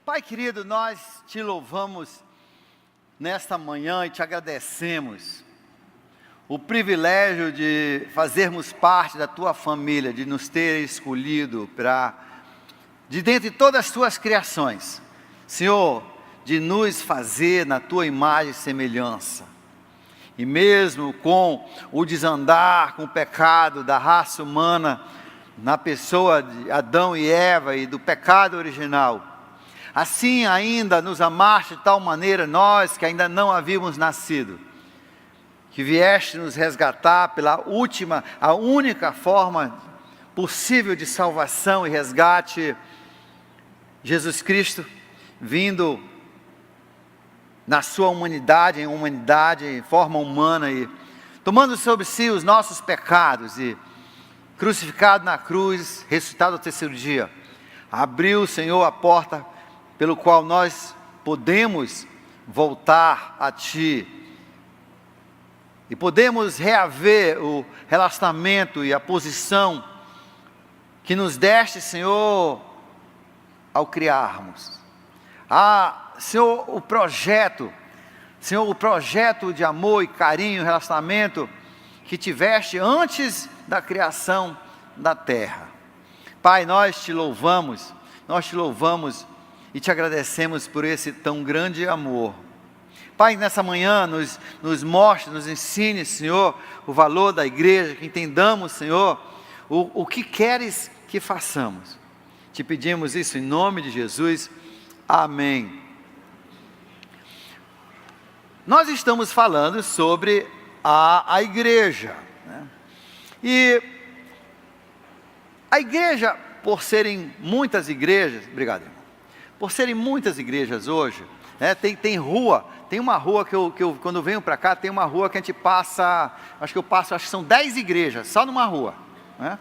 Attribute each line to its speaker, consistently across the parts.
Speaker 1: Pai querido, nós te louvamos nesta manhã e te agradecemos o privilégio de fazermos parte da tua família, de nos ter escolhido de dentre todas as tuas criações, Senhor, de nos fazer na tua imagem e semelhança. E mesmo com o desandar, com o pecado da raça humana, na pessoa de Adão e Eva e do pecado original, assim ainda nos amaste de tal maneira, nós que ainda não havíamos nascido, que vieste nos resgatar pela a única forma possível de salvação e resgate, Jesus Cristo, vindo na sua humanidade, em forma humana, e tomando sobre si os nossos pecados, e crucificado na cruz, ressuscitado ao terceiro dia, abriu, Senhor, a porta pelo qual nós podemos voltar a Ti, e podemos reaver o relacionamento e a posição que nos deste, Senhor, ao criarmos. Senhor, o projeto de amor e carinho, relacionamento que tiveste antes da criação da terra. Pai, nós te louvamos e te agradecemos por esse tão grande amor. Pai, nessa manhã nos mostre, nos ensine, Senhor, o valor da igreja, que entendamos, Senhor, o que queres que façamos. Te pedimos isso em nome de Jesus, amém. Nós estamos falando sobre a igreja, né? E a igreja, por serem muitas igrejas, obrigado, irmão, por serem muitas igrejas hoje, né, tem uma rua que eu quando eu venho para cá, tem uma rua que a gente passa, acho que são 10 igrejas, só numa rua, né?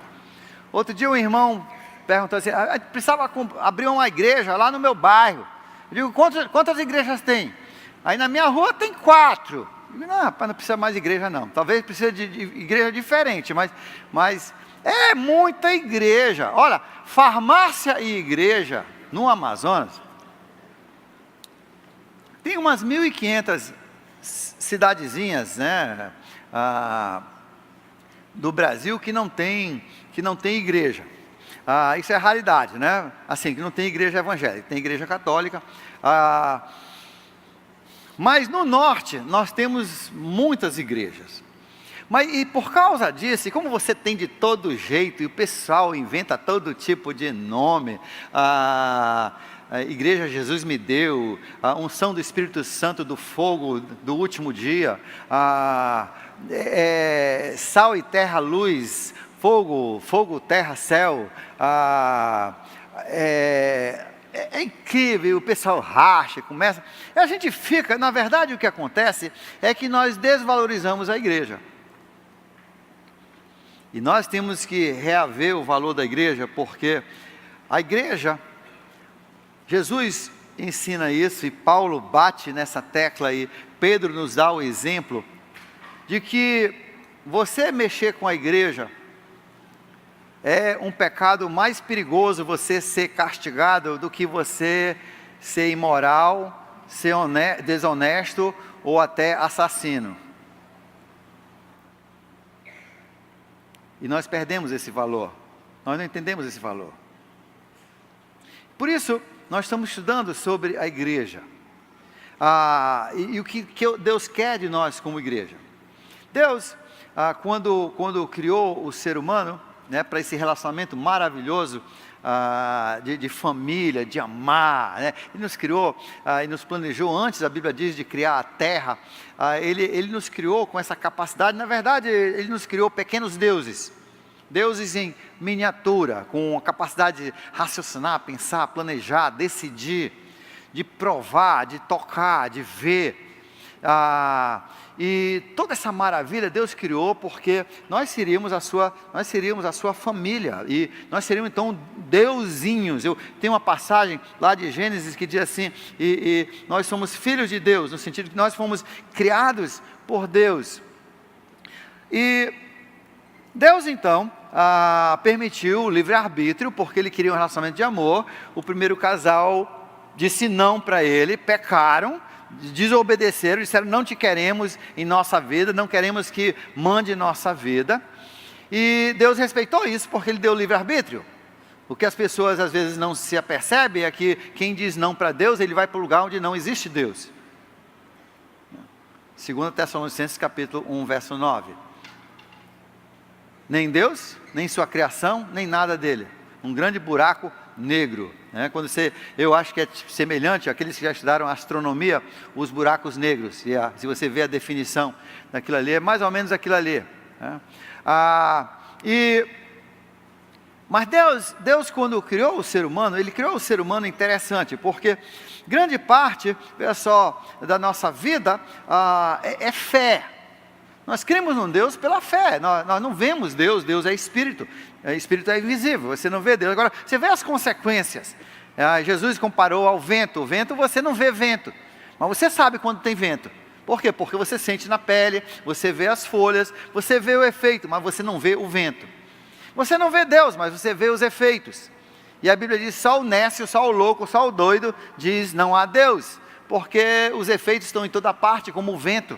Speaker 1: Outro dia um irmão perguntou assim, a gente precisava abrir uma igreja lá no meu bairro. Eu digo, quantas igrejas tem? Aí na minha rua tem 4. Eu digo, não, rapaz, não precisa mais de igreja não, talvez precise de igreja diferente, mas é muita igreja. Olha, farmácia e igreja no Amazonas, tem umas 1.500 cidadezinhas, né, do Brasil que não tem igreja. Isso é raridade, né? Assim, que não tem igreja evangélica, tem igreja católica. Mas no norte nós temos muitas igrejas. E por causa disso, e como você tem de todo jeito, e o pessoal inventa todo tipo de nome, a igreja Jesus me deu, a unção do Espírito Santo do fogo do último dia, sal e terra, luz, fogo, terra, céu, é incrível, o pessoal racha, começa, e a gente fica, na verdade o que acontece é que nós desvalorizamos a igreja, e nós temos que reaver o valor da igreja, porque a igreja, Jesus ensina isso, e Paulo bate nessa tecla, e Pedro nos dá o exemplo, de que você mexer com a igreja, é um pecado mais perigoso você ser castigado do que você ser imoral, ser desonesto ou até assassino. E nós perdemos esse valor, nós não entendemos esse valor. Por isso, nós estamos estudando sobre a igreja, e o que Deus quer de nós como igreja. Deus, quando criou o ser humano, né, para esse relacionamento maravilhoso de família, de amar, né? Ele nos criou e nos planejou antes, a Bíblia diz, de criar a terra. Ele nos criou com essa capacidade, na verdade Ele nos criou pequenos deuses em miniatura, com a capacidade de raciocinar, pensar, planejar, decidir, de provar, de tocar, de ver. E toda essa maravilha Deus criou porque nós seríamos a sua família, e nós seríamos então deusinhos. Tem uma passagem lá de Gênesis que diz assim, e nós somos filhos de Deus, no sentido que nós fomos criados por Deus. E Deus então permitiu o livre-arbítrio, porque Ele queria um relacionamento de amor. O primeiro casal disse não para ele, pecaram, desobedeceram, disseram não te queremos em nossa vida, não queremos que mande nossa vida. E Deus respeitou isso porque Ele deu livre-arbítrio. O que as pessoas às vezes não se apercebem é que quem diz não para Deus, ele vai para o lugar onde não existe Deus. 2 Tessalonicenses capítulo 1, verso 9. Nem Deus, nem sua criação, nem nada dele. Um grande buraco negro. Quando eu acho que é semelhante àqueles que já estudaram astronomia, os buracos negros. Se você vê a definição daquilo ali, é mais ou menos aquilo ali. Mas Deus quando criou o ser humano, Ele criou o ser humano interessante, porque grande parte, olha só, da nossa vida é fé. Nós cremos num Deus pela fé, nós não vemos Deus, Deus é Espírito é invisível, você não vê Deus. Agora, você vê as consequências. Jesus comparou ao vento, o vento você não vê vento, mas você sabe quando tem vento. Por quê? Porque você sente na pele, você vê as folhas, você vê o efeito, mas você não vê o vento. Você não vê Deus, mas você vê os efeitos. E a Bíblia diz, só o nécio, só o louco, só o doido diz não há Deus, porque os efeitos estão em toda parte, como o vento.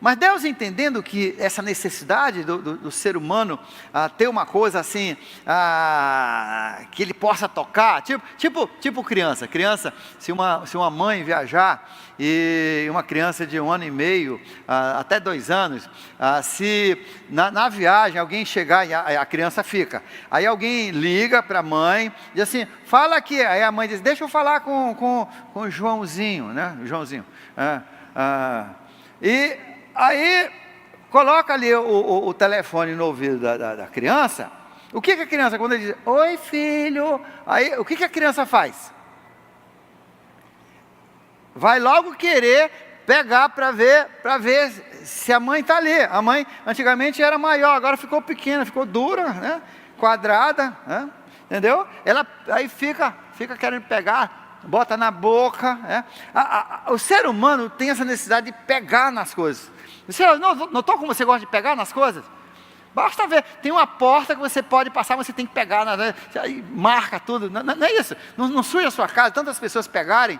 Speaker 1: Mas Deus entendendo que essa necessidade do ser humano ter uma coisa assim, que ele possa tocar, tipo criança, se uma mãe viajar e uma criança de 1 ano e meio, até 2 anos, se na viagem alguém chegar e a criança fica, aí alguém liga para a mãe, diz assim, fala aqui, aí a mãe diz, deixa eu falar com o Joãozinho, né, e aí coloca ali o telefone no ouvido da criança. O que a criança, quando ele diz, oi filho, aí o que a criança faz? Vai logo querer pegar para ver se a mãe está ali. A mãe antigamente era maior, agora ficou pequena, ficou dura, né? Quadrada, né? Entendeu? Ela aí fica querendo pegar, bota na boca, né? O ser humano tem essa necessidade de pegar nas coisas. Você notou como você gosta de pegar nas coisas? Basta ver, tem uma porta que você pode passar, mas você tem que pegar, aí marca tudo, não é isso, não suja a sua casa, tantas pessoas pegarem,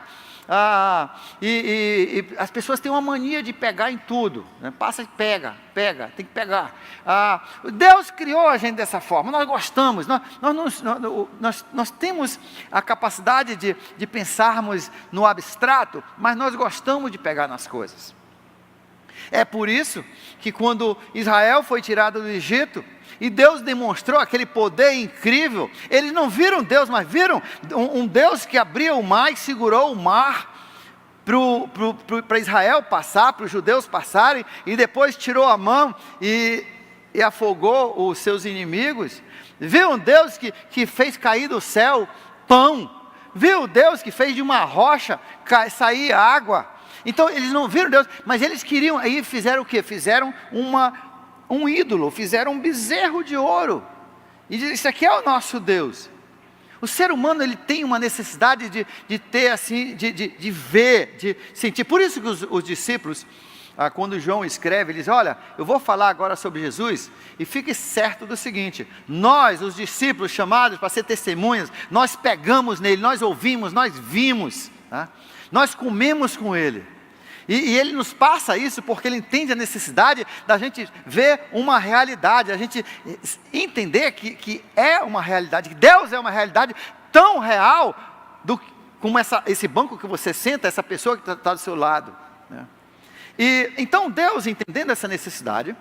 Speaker 1: e as pessoas têm uma mania de pegar em tudo, né? Passa e pega, tem que pegar. Deus criou a gente dessa forma, nós gostamos, nós temos a capacidade de pensarmos no abstrato, mas nós gostamos de pegar nas coisas. É por isso que quando Israel foi tirado do Egito, e Deus demonstrou aquele poder incrível, eles não viram Deus, mas viram um Deus que abria o mar e segurou o mar para Israel passar, para os judeus passarem, e depois tirou a mão e afogou os seus inimigos. Viu um Deus que fez cair do céu pão, viu Deus que fez de uma rocha sair água. Então eles não viram Deus, mas eles queriam, aí fizeram o quê? Fizeram um ídolo, fizeram um bezerro de ouro, e dizem, isso aqui é o nosso Deus. O ser humano, ele tem uma necessidade de ter assim, de ver, de sentir. Por isso que os discípulos, quando João escreve, ele diz, olha, eu vou falar agora sobre Jesus, e fique certo do seguinte, nós, os discípulos chamados para ser testemunhas, nós pegamos nele, nós ouvimos, nós vimos, tá? Nós comemos com Ele, e Ele nos passa isso porque Ele entende a necessidade da gente ver uma realidade, a gente entender que é uma realidade, que Deus é uma realidade tão real, como esse banco que você senta, essa pessoa que está do seu lado, né? E então Deus, entendendo essa necessidade,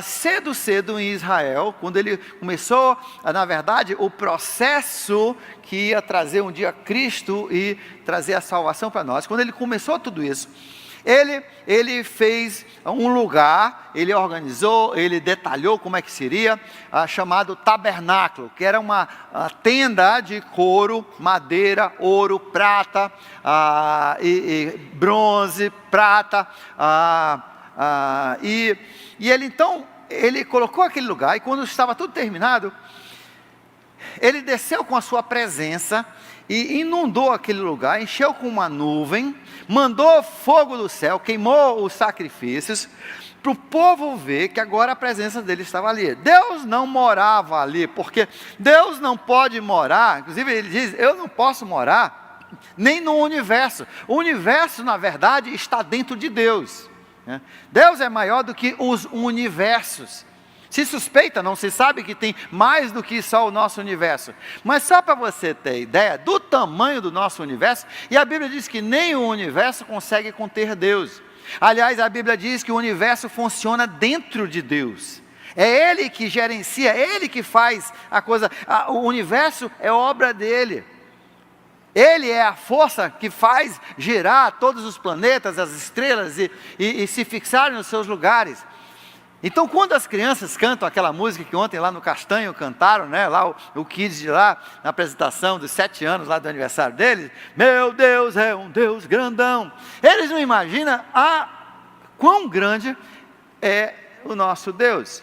Speaker 1: cedo em Israel, quando ele começou, na verdade, o processo que ia trazer um dia Cristo e trazer a salvação para nós, quando ele começou tudo isso, ele fez um lugar, ele organizou, ele detalhou como é que seria, chamado tabernáculo, que era uma tenda de couro, madeira, ouro, prata, e bronze, prata, e ele então, ele colocou aquele lugar, e quando estava tudo terminado, ele desceu com a sua presença, e inundou aquele lugar, encheu com uma nuvem, mandou fogo do céu, queimou os sacrifícios, para o povo ver que agora a presença dele estava ali. Deus não morava ali, porque Deus não pode morar, inclusive ele diz, eu não posso morar nem no universo. O universo, na verdade, está dentro de Deus, né? Deus é maior do que os universos. Se suspeita, não se sabe que tem mais do que só o nosso universo. Mas só para você ter ideia do tamanho do nosso universo, e a Bíblia diz que nem o universo consegue conter Deus. Aliás, a Bíblia diz que o universo funciona dentro de Deus. É Ele que gerencia, é Ele que faz a coisa. O universo é obra dEle. Ele é a força que faz girar todos os planetas, as estrelas e se fixarem nos seus lugares. Então, quando as crianças cantam aquela música que ontem lá no Castanho cantaram, né, lá o Kids de lá, na apresentação dos 7 anos lá do aniversário deles, meu Deus é um Deus grandão. Eles não imaginam quão grande é o nosso Deus.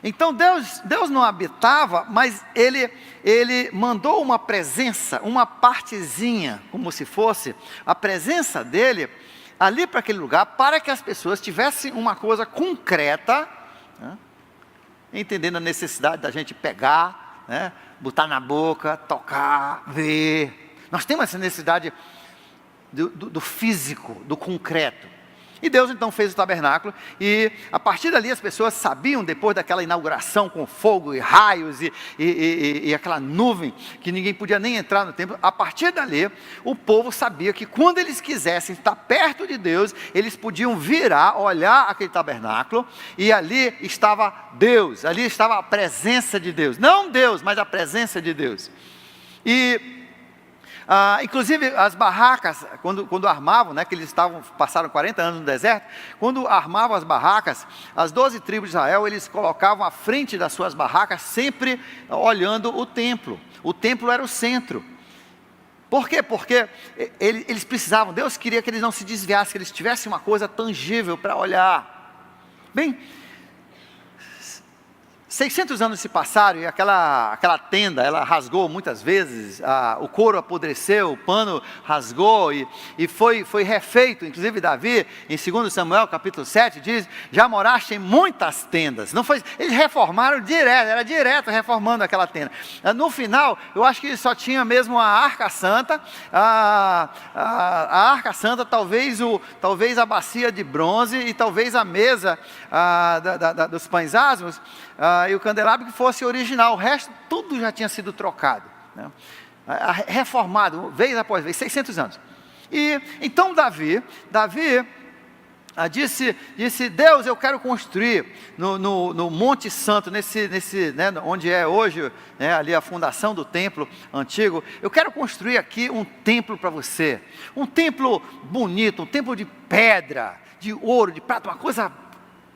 Speaker 1: Então, Deus não habitava, mas Ele mandou uma presença, uma partezinha, como se fosse a presença dEle, ali para aquele lugar, para que as pessoas tivessem uma coisa concreta, né, entendendo a necessidade da gente pegar, né, botar na boca, tocar, ver. Nós temos essa necessidade do físico, do concreto. E Deus então fez o tabernáculo, e a partir dali as pessoas sabiam, depois daquela inauguração com fogo e raios e aquela nuvem, que ninguém podia nem entrar no templo. A partir dali, o povo sabia que quando eles quisessem estar perto de Deus, eles podiam virar, olhar aquele tabernáculo, e ali estava Deus, ali estava a presença de Deus. Não Deus, mas a presença de Deus. Inclusive as barracas, quando armavam, né, que eles passaram 40 anos no deserto, quando armavam as barracas, as 12 tribos de Israel, eles colocavam à frente das suas barracas, sempre olhando o templo. O templo era o centro. Por quê? Porque eles precisavam, Deus queria que eles não se desviassem, que eles tivessem uma coisa tangível para olhar. Bem, 600 anos se passaram e aquela tenda, ela rasgou muitas vezes, o couro apodreceu, o pano rasgou e foi refeito. Inclusive Davi, em 2 Samuel capítulo 7, diz, já moraste em muitas tendas. Não foi, eles reformaram direto, era direto reformando aquela tenda. No final, eu acho que só tinha mesmo a Arca Santa, a Arca Santa, talvez a bacia de bronze e talvez a mesa dos pães asmos, e o candelabro que fosse original. O resto, tudo já tinha sido trocado, né? Reformado, vez após vez, 600 anos. E então Davi disse, Deus, eu quero construir no Monte Santo, né, onde é hoje, né, ali a fundação do templo antigo. Eu quero construir aqui um templo para você, um templo bonito, um templo de pedra, de ouro, de prata, uma coisa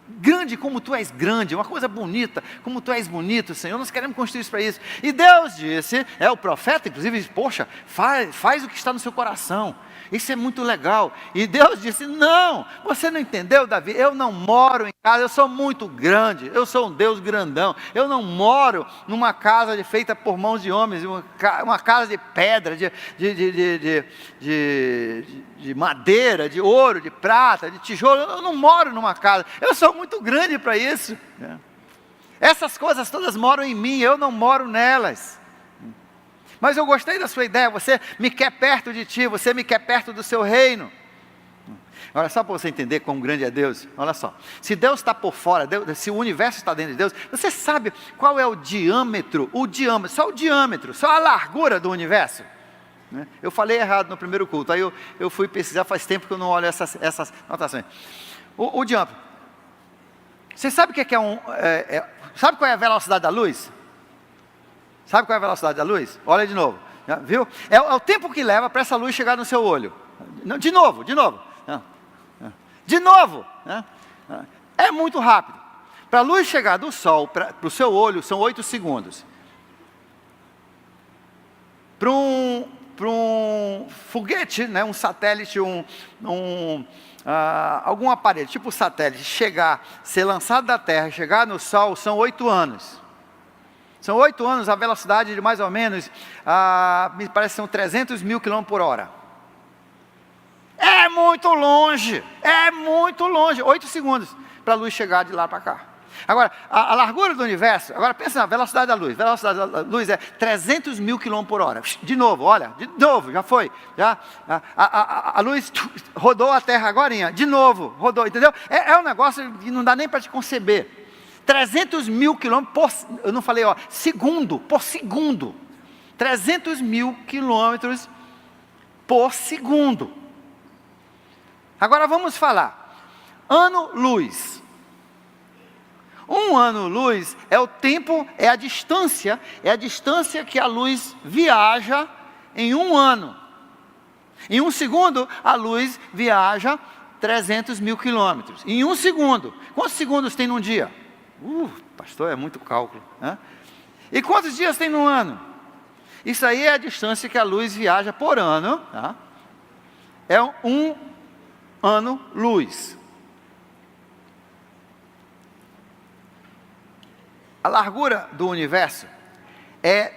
Speaker 1: grande como tu és grande, uma coisa bonita, como tu és bonito, Senhor. Nós queremos construir isso para isso. E Deus disse, o profeta inclusive disse, poxa, faz o que está no seu coração, isso é muito legal. E Deus disse, não, você não entendeu, Davi, eu não moro em casa, eu sou muito grande, eu sou um Deus grandão, eu não moro numa casa feita por mãos de homens, uma casa de pedra, de madeira, de ouro, de prata, de tijolo. Eu não moro numa casa, eu sou muito grande para isso. Essas coisas todas moram em mim, eu não moro nelas. Mas eu gostei da sua ideia, você me quer perto de ti, você me quer perto do seu reino. Olha só, para você entender quão grande é Deus, olha só, se Deus está por fora, se o universo está dentro de Deus, você sabe qual é o diâmetro, só a largura do universo? Eu falei errado no primeiro culto, aí eu fui pesquisar, faz tempo que eu não olho essas notações. O diâmetro, você sabe o que sabe qual é a velocidade da luz? Sabe qual é a velocidade da luz? Olha de novo, viu? É o tempo que leva para essa luz chegar no seu olho. Não, de novo. É muito rápido. Para a luz chegar do sol para o seu olho, são 8 segundos. Para um foguete, né, um satélite, algum aparelho, tipo satélite, ser lançado da Terra, chegar no Sol, são 8 anos. São 8 anos a velocidade de mais ou menos, me parece que são 300 mil quilômetros por hora. É muito longe, 8 segundos para a luz chegar de lá para cá. Agora, a largura do universo, agora pensa na velocidade da luz. A velocidade da luz é 300 mil quilômetros por hora. De novo, olha, de novo, já foi. A luz rodou a Terra agorinha, de novo, rodou, entendeu? É um negócio que não dá nem para te conceber. 300 mil quilômetros eu não falei, segundo, por segundo. 300 mil quilômetros por segundo. Agora vamos falar, ano-luz. Um ano-luz é o tempo, é a distância que a luz viaja em um ano. Em um segundo, a luz viaja 300 mil quilômetros. Em um segundo. Quantos segundos tem num dia? Pastor, é muito cálculo, né? E quantos dias tem no ano? Isso aí é a distância que a luz viaja por ano, tá? É um ano-luz. A largura do universo é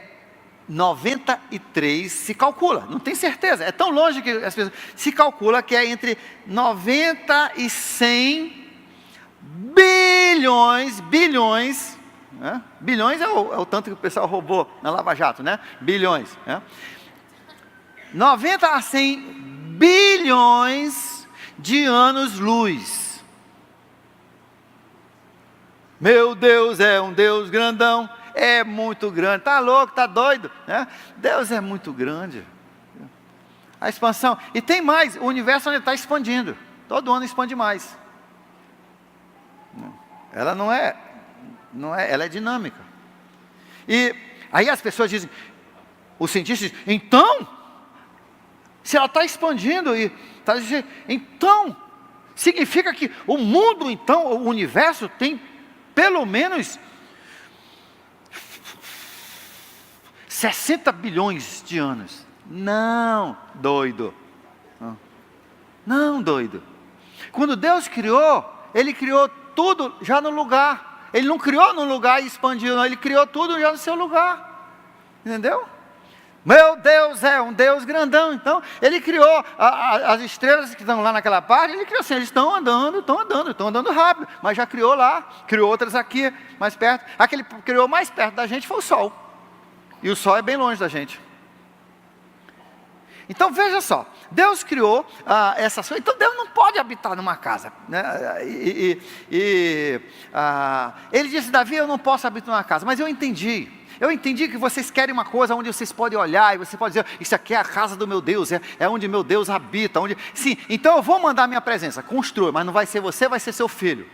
Speaker 1: 93, se calcula, não tem certeza, é tão longe que as pessoas, se calcula que é entre 90 e 100 bilhões, né? Bilhões é o tanto que o pessoal roubou na Lava Jato, né? Bilhões, né? 90 a 100 bilhões de anos-luz. Meu Deus é um Deus grandão, é muito grande, está louco, está doido, né? Deus é muito grande. A expansão, e tem mais, o universo está expandindo, todo ano expande mais. Ela não é, ela é dinâmica. E aí as pessoas dizem, os cientistas dizem, então, se ela está expandindo, então, significa que o mundo, então, o universo tem pelo menos 60 bilhões de anos. Não, doido. Não, doido. Quando Deus criou, Ele criou tudo já no lugar. Ele não criou no lugar e expandiu, não. Ele criou tudo já no seu lugar. Entendeu? Meu Deus é um Deus grandão. Então, Ele criou as estrelas que estão lá naquela parte. Ele criou assim, eles estão andando rápido. Mas já criou lá, criou outras aqui, mais perto. Aquele que criou mais perto da gente foi o Sol. E o Sol é bem longe da gente. Então veja só, Deus criou essas coisas. Então Deus não pode habitar numa casa, né? Ele disse, Davi, eu não posso habitar numa casa. Mas eu entendi que vocês querem uma coisa onde vocês podem olhar e você pode dizer, isso aqui é a casa do meu Deus, é onde meu Deus habita. Sim, então eu vou mandar minha presença, construa, mas não vai ser você, vai ser seu filho.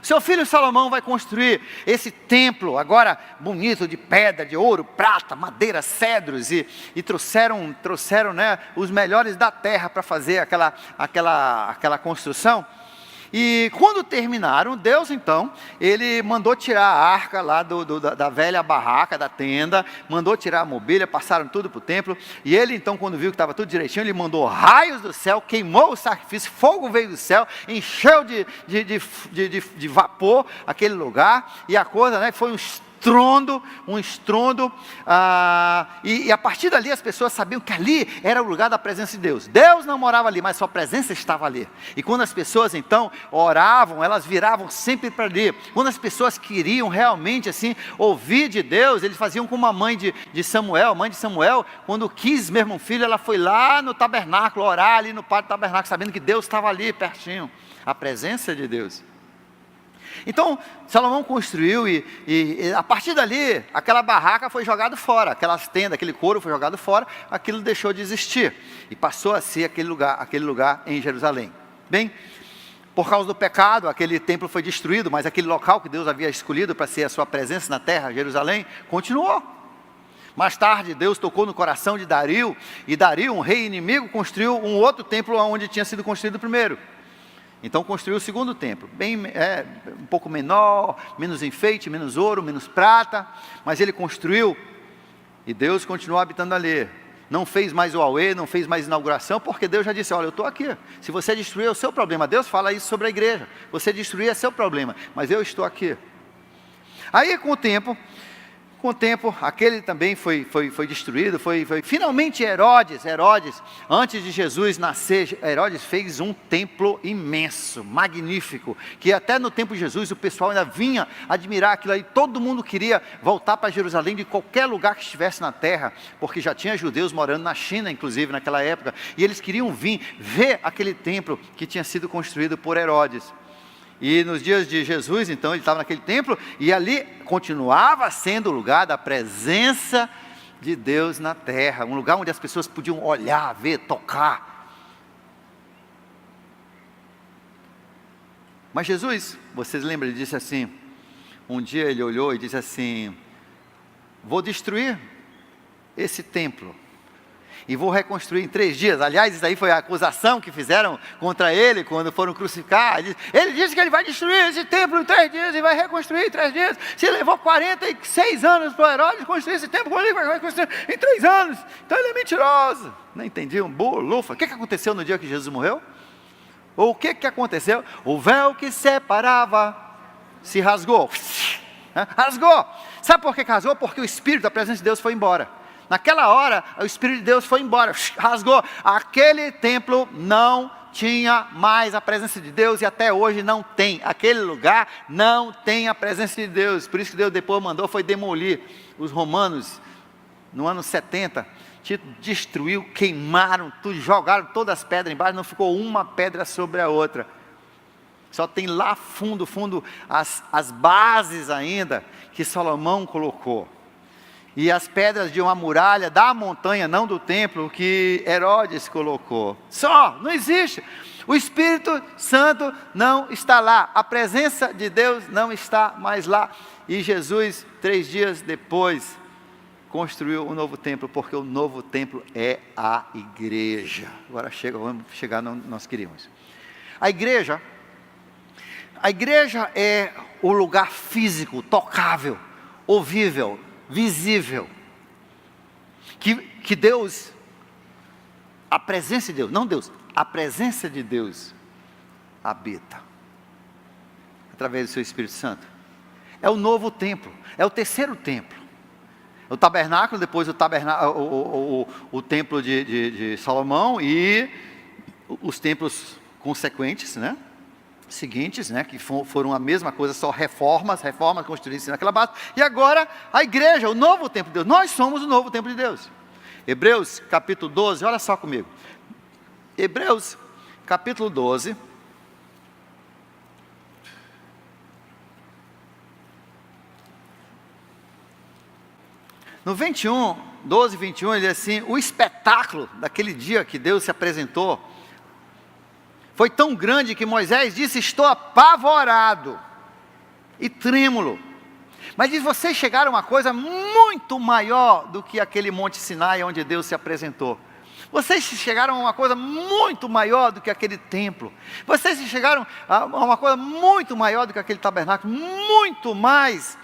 Speaker 1: Seu filho Salomão vai construir esse templo, agora bonito, de pedra, de ouro, prata, madeira, cedros, e trouxeram, né, os melhores da terra para fazer aquela construção. E quando terminaram, Deus então, Ele mandou tirar a arca lá da velha barraca, da tenda, mandou tirar a mobília, passaram tudo para o templo, e Ele então, quando viu que estava tudo direitinho, Ele mandou raios do céu, queimou o sacrifício, fogo veio do céu, encheu de vapor aquele lugar, e a coisa, né, foi um estrondo, e a partir dali as pessoas sabiam que ali era o lugar da presença de Deus. Deus não morava ali, mas sua presença estava ali. E quando as pessoas então oravam, elas viravam sempre para ali. Quando as pessoas queriam realmente assim ouvir de Deus, eles faziam como a mãe de Samuel. A mãe de Samuel, quando quis mesmo um filho, ela foi lá no tabernáculo, orar ali no pátio do tabernáculo, sabendo que Deus estava ali pertinho, a presença de Deus. Então, Salomão construiu e a partir dali, aquela barraca foi jogada fora, aquelas tendas, aquele couro foi jogado fora, aquilo deixou de existir e passou a ser aquele lugar em Jerusalém. Bem, por causa do pecado, aquele templo foi destruído, mas aquele local que Deus havia escolhido para ser a sua presença na terra, Jerusalém, continuou. Mais tarde, Deus tocou no coração de Dario, e Dario, um rei inimigo, construiu um outro templo onde tinha sido construído o primeiro. Então construiu o segundo templo, um pouco menor, menos enfeite, menos ouro, menos prata, mas ele construiu e Deus continuou habitando ali. Não fez mais o auê, não fez mais inauguração, porque Deus já disse, olha, eu estou aqui. Se você destruir é o seu problema. Deus fala isso sobre a igreja. Você destruir é seu problema, mas eu estou aqui. Aí com o tempo, Com o tempo, aquele também foi destruído, finalmente Herodes, antes de Jesus nascer, Herodes fez um templo imenso, magnífico, que até no tempo de Jesus o pessoal ainda vinha admirar aquilo aí, todo mundo queria voltar para Jerusalém de qualquer lugar que estivesse na terra, porque já tinha judeus morando na China, inclusive naquela época, e eles queriam vir ver aquele templo que tinha sido construído por Herodes. E nos dias de Jesus, então, ele estava naquele templo, e ali continuava sendo o lugar da presença de Deus na terra, um lugar onde as pessoas podiam olhar, ver, tocar. Mas Jesus, vocês lembram, ele disse assim, um dia ele olhou e disse assim: vou destruir esse templo e vou reconstruir em 3 dias. Aliás, isso aí foi a acusação que fizeram contra ele quando foram crucificar. Ele disse que ele vai destruir esse templo em 3 dias e vai reconstruir em 3 dias. Se levou 46 anos para Herodes construir esse templo, ele vai reconstruir em 3 anos. Então ele é mentiroso. Não entendiam, bolufa. O que aconteceu no dia que Jesus morreu? Ou o que aconteceu? O véu que separava se rasgou. Rasgou. Sabe por que rasgou? Porque o Espírito, a presença de Deus foi embora. Naquela hora, o Espírito de Deus foi embora, rasgou. Aquele templo não tinha mais a presença de Deus e até hoje não tem. Aquele lugar não tem a presença de Deus. Por isso que Deus depois mandou foi demolir. Os romanos, no ano 70, destruiu, queimaram, jogaram todas as pedras embaixo, não ficou uma pedra sobre a outra. Só tem lá fundo, as bases ainda que Salomão colocou. E as pedras de uma muralha da montanha, não do templo, que Herodes colocou. Só, não existe. O Espírito Santo não está lá. A presença de Deus não está mais lá. E Jesus, 3 dias depois, construiu um novo templo, porque o novo templo é a igreja. Agora vamos chegar onde nós queríamos. A igreja é o lugar físico, tocável, ouvível, visível, que Deus, a presença de Deus, não Deus, a presença de Deus habita, através do seu Espírito Santo. É o novo templo, é o terceiro templo. O tabernáculo, depois o templo de Salomão e os templos consequentes, né? Seguintes, né, que foram a mesma coisa, só reformas construídas naquela base. E agora a igreja, o novo templo de Deus. Nós somos o novo templo de Deus. Hebreus capítulo 12, olha só comigo. Hebreus capítulo 12. No 12, 21, ele diz assim: o espetáculo daquele dia que Deus se apresentou foi tão grande que Moisés disse: estou apavorado e trêmulo. Mas diz: vocês chegaram a uma coisa muito maior do que aquele monte Sinai onde Deus se apresentou. Vocês chegaram a uma coisa muito maior do que aquele templo. Vocês chegaram a uma coisa muito maior do que aquele tabernáculo, muito mais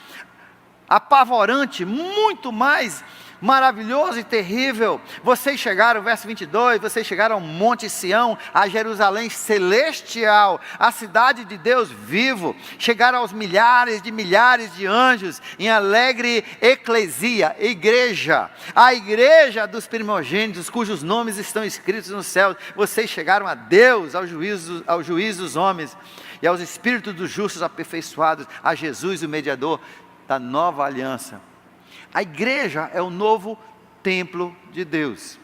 Speaker 1: apavorante, muito mais maravilhoso e terrível. Vocês chegaram, verso 22, vocês chegaram ao Monte Sião, a Jerusalém celestial, a cidade de Deus vivo. Chegaram aos milhares de anjos, em alegre eclesia, igreja, a igreja dos primogênitos, cujos nomes estão escritos no céu. Vocês chegaram a Deus, ao juízo dos homens, e aos espíritos dos justos aperfeiçoados, a Jesus, o mediador da nova aliança. A igreja é o novo templo de Deus.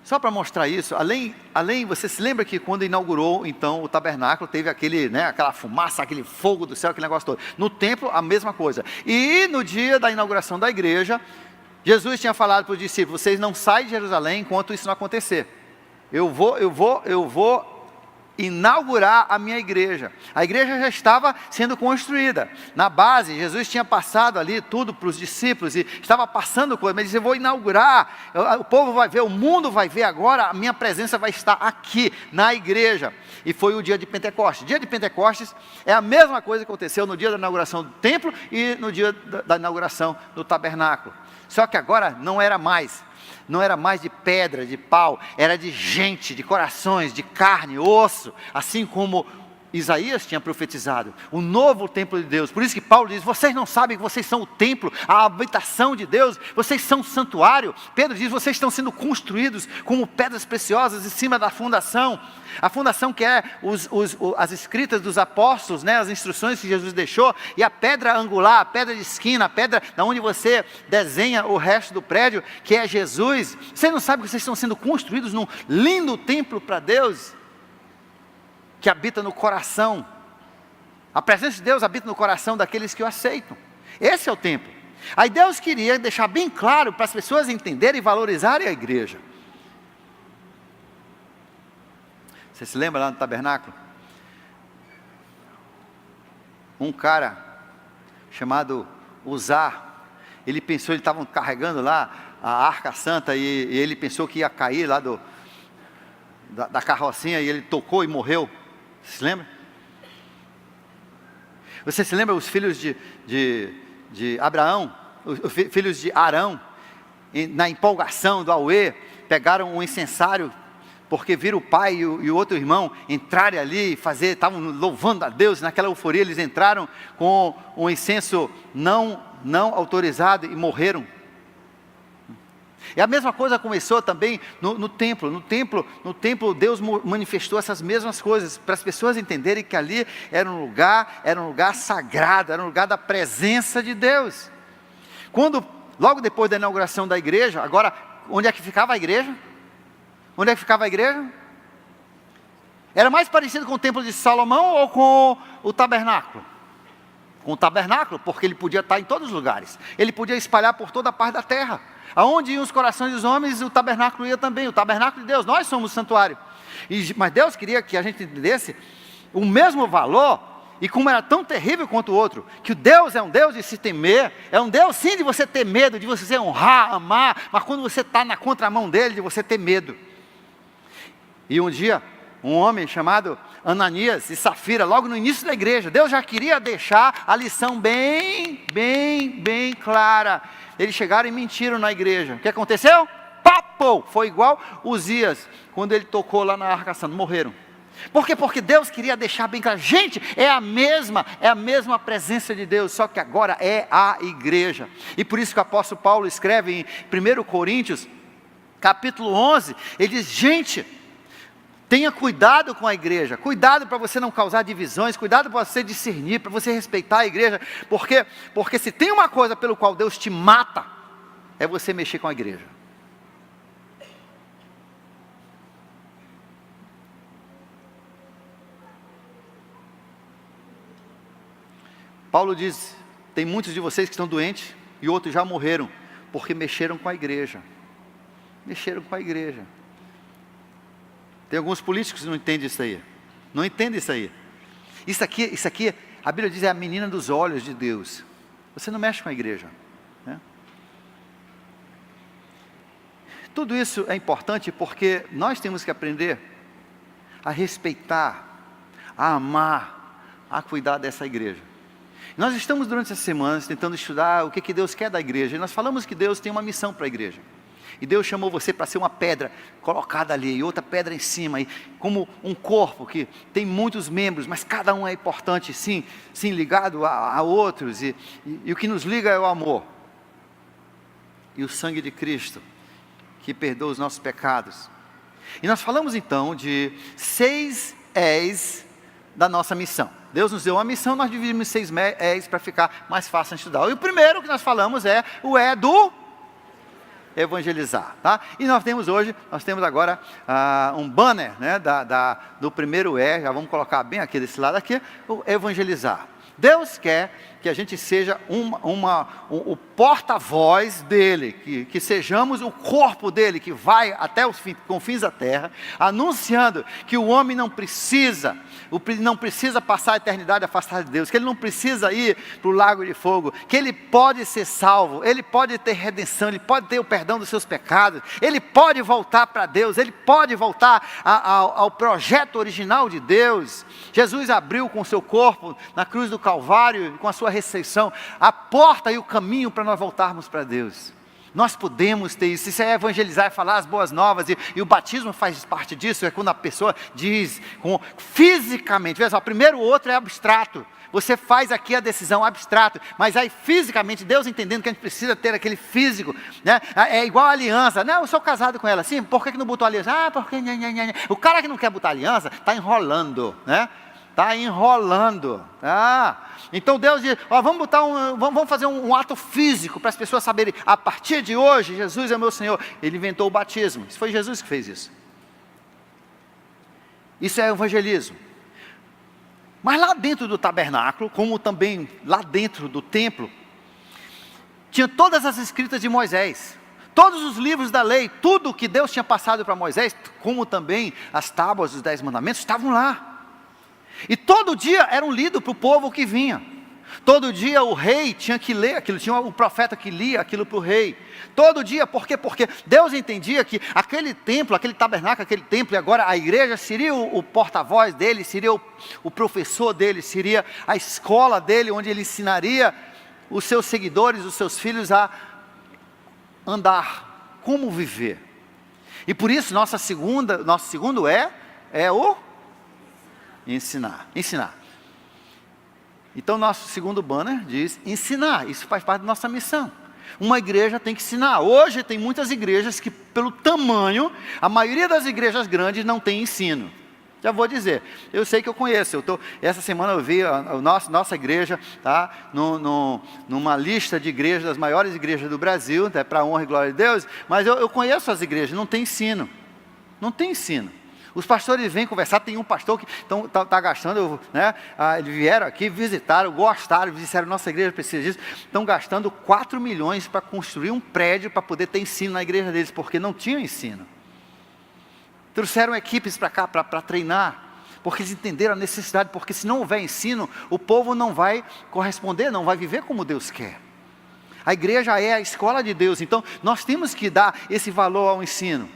Speaker 1: Só para mostrar isso, além, você se lembra que quando inaugurou então o tabernáculo, teve aquela fumaça, aquele fogo do céu, aquele negócio todo. No templo, a mesma coisa. E no dia da inauguração da igreja, Jesus tinha falado para os discípulos: vocês não saem de Jerusalém enquanto isso não acontecer. Eu vou inaugurar a minha igreja. A igreja já estava sendo construída. Na base, Jesus tinha passado ali tudo para os discípulos e estava passando coisa, mas ele disse: eu vou inaugurar, o povo vai ver, o mundo vai ver agora, a minha presença vai estar aqui, na igreja. E foi o dia de Pentecostes. O dia de Pentecostes é a mesma coisa que aconteceu no dia da inauguração do templo e no dia da inauguração do tabernáculo. Só que agora não era mais de pedra, de pau, era de gente, de corações, de carne, osso, assim como Isaías tinha profetizado, o novo templo de Deus. Por isso que Paulo diz, vocês não sabem que vocês são o templo, a habitação de Deus, vocês são o santuário. Pedro diz, vocês estão sendo construídos como pedras preciosas em cima da fundação. A fundação que é as escritas dos apóstolos, né, as instruções que Jesus deixou, e a pedra angular, a pedra de esquina, a pedra onde você desenha o resto do prédio, que é Jesus. Vocês não sabem que vocês estão sendo construídos num lindo templo para Deus, que habita no coração. A presença de Deus habita no coração daqueles que o aceitam. Esse é o templo. Aí Deus queria deixar bem claro para as pessoas entenderem e valorizarem a igreja. Você se lembra lá no tabernáculo? Um cara chamado Uzá, ele pensou, eles estavam carregando lá a Arca Santa, e ele pensou que ia cair lá da carrocinha, e ele tocou e morreu. Você se lembra? Você se lembra os filhos de Abraão, os filhos de Arão, na empolgação do auê, pegaram um incensário, porque viram o pai e o outro irmão entrarem ali, estavam louvando a Deus, naquela euforia eles entraram com um incenso não autorizado e morreram. E a mesma coisa começou também no templo. No templo Deus manifestou essas mesmas coisas, para as pessoas entenderem que ali era um lugar sagrado, era um lugar da presença de Deus. Logo depois da inauguração da igreja, agora, onde é que ficava a igreja? Onde é que ficava a igreja? Era mais parecido com o templo de Salomão ou com o tabernáculo? Com o tabernáculo, porque ele podia estar em todos os lugares. Ele podia espalhar por toda a parte da terra. Aonde iam os corações dos homens, o tabernáculo ia também. O tabernáculo de Deus, nós somos o santuário. Mas Deus queria que a gente entendesse o mesmo valor, e como era tão terrível quanto o outro, que o Deus é um Deus de se temer, é um Deus sim de você ter medo, de você honrar, amar, mas quando você está na contramão dele, de você ter medo. E um dia, um homem chamado Ananias e Safira, logo no início da igreja, Deus já queria deixar a lição bem clara. Eles chegaram e mentiram na igreja. O que aconteceu? Papo! Foi igual Uzias, quando ele tocou lá na Arca Santa, morreram. Por quê? Porque Deus queria deixar bem claro, gente, é a mesma presença de Deus, só que agora é a igreja. E por isso que o apóstolo Paulo escreve em 1 Coríntios, capítulo 11, ele diz, gente, tenha cuidado com a igreja, cuidado para você não causar divisões, cuidado para você discernir, para você respeitar a igreja, porque se tem uma coisa pelo qual Deus te mata, é você mexer com a igreja. Paulo diz, tem muitos de vocês que estão doentes, e outros já morreram, porque mexeram com a igreja. Mexeram com a igreja. Tem alguns políticos que não entendem isso aí. Não entendem isso aí. Isso aqui, a Bíblia diz, é a menina dos olhos de Deus. Você não mexe com a igreja, né? Tudo isso é importante porque nós temos que aprender a respeitar, a amar, a cuidar dessa igreja. Nós estamos durante essas semanas tentando estudar o que Deus quer da igreja. E nós falamos que Deus tem uma missão para a igreja. E Deus chamou você para ser uma pedra colocada ali, e outra pedra em cima, e como um corpo que tem muitos membros, mas cada um é importante, sim ligado a outros, e o que nos liga é o amor, e o sangue de Cristo, que perdoa os nossos pecados. E nós falamos então de 6 E's da nossa missão. Deus nos deu uma missão, nós dividimos 6 E's para ficar mais fácil de estudar. E o primeiro que nós falamos é o E do evangelizar, tá? E nós temos agora um banner, né, do primeiro E, já vamos colocar bem aqui desse lado aqui, o evangelizar. Deus quer que a gente seja o porta-voz dele, que sejamos o corpo dele, que vai até os confins da terra, anunciando que o homem não precisa passar a eternidade afastado de Deus, que ele não precisa ir para o lago de fogo, que ele pode ser salvo, ele pode ter redenção, ele pode ter o perdão dos seus pecados, ele pode voltar para Deus, ele pode voltar ao projeto original de Deus. Jesus abriu com o seu corpo na cruz do Calvário, com a sua ressurreição, a porta e o caminho para nós voltarmos para Deus. Nós podemos ter isso. Isso é evangelizar, é falar as boas novas. E o batismo faz parte disso. É quando a pessoa diz fisicamente. Veja só, primeiro o outro é abstrato. Você faz aqui a decisão abstrato, mas aí fisicamente, Deus entendendo que a gente precisa ter aquele físico, né? É igual a aliança. Não, eu sou casado com ela, sim, por que não botou aliança? Ah, porque... O cara que não quer botar aliança, está enrolando, né? Está enrolando. Então Deus diz, vamos fazer um ato físico, para as pessoas saberem, a partir de hoje, Jesus é meu Senhor. Ele inventou o batismo, isso foi Jesus que fez isso. Isso é evangelismo. Mas lá dentro do tabernáculo, como também lá dentro do templo, tinha todas as escritas de Moisés, todos os livros da lei, tudo que Deus tinha passado para Moisés, como também as tábuas dos 10 mandamentos, estavam lá. E todo dia eram lidos para o povo que vinha. Todo dia o rei tinha que ler aquilo, tinha o profeta que lia aquilo para o rei. Todo dia, por quê? Porque Deus entendia que aquele templo, aquele tabernáculo, aquele templo, e agora a igreja seria o porta-voz dele, seria o professor dele, seria a escola dele, onde ele ensinaria os seus seguidores, os seus filhos a andar, como viver. E por isso nosso segundo é o ensinar. Então nosso segundo banner diz ensinar, isso faz parte da nossa missão. Uma igreja tem que ensinar. Hoje tem muitas igrejas que, pelo tamanho, a maioria das igrejas grandes não tem ensino. Já vou dizer, eu sei que eu conheço, essa semana eu vi a nossa igreja, tá, numa lista de igrejas, das maiores igrejas do Brasil, né, para a honra e glória de Deus, mas eu conheço as igrejas, não tem ensino. Os pastores vêm conversar, tem um pastor que está gastando, né, eles vieram aqui, visitaram, gostaram, disseram, nossa igreja precisa disso, estão gastando 4 milhões para construir um prédio, para poder ter ensino na igreja deles, porque não tinham ensino. Trouxeram equipes para cá, para treinar, porque eles entenderam a necessidade, porque se não houver ensino, o povo não vai corresponder, não vai viver como Deus quer. A igreja é a escola de Deus, então nós temos que dar esse valor ao ensino.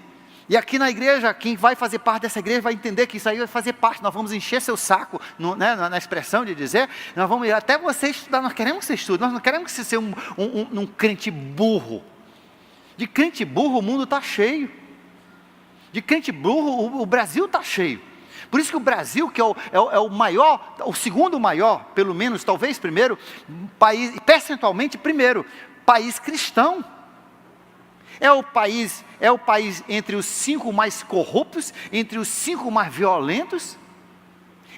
Speaker 1: E aqui na igreja, quem vai fazer parte dessa igreja vai entender que isso aí vai fazer parte. Nós vamos encher seu saco, na expressão de dizer, nós vamos ir até você estudar, nós queremos que você estude, nós não queremos que você seja um crente burro. De crente burro o mundo está cheio. De crente burro o Brasil está cheio. Por isso que o Brasil, que é o maior, o segundo maior, pelo menos, talvez primeiro, país, percentualmente primeiro, país cristão. É o país entre os 5 mais corruptos, entre os 5 mais violentos,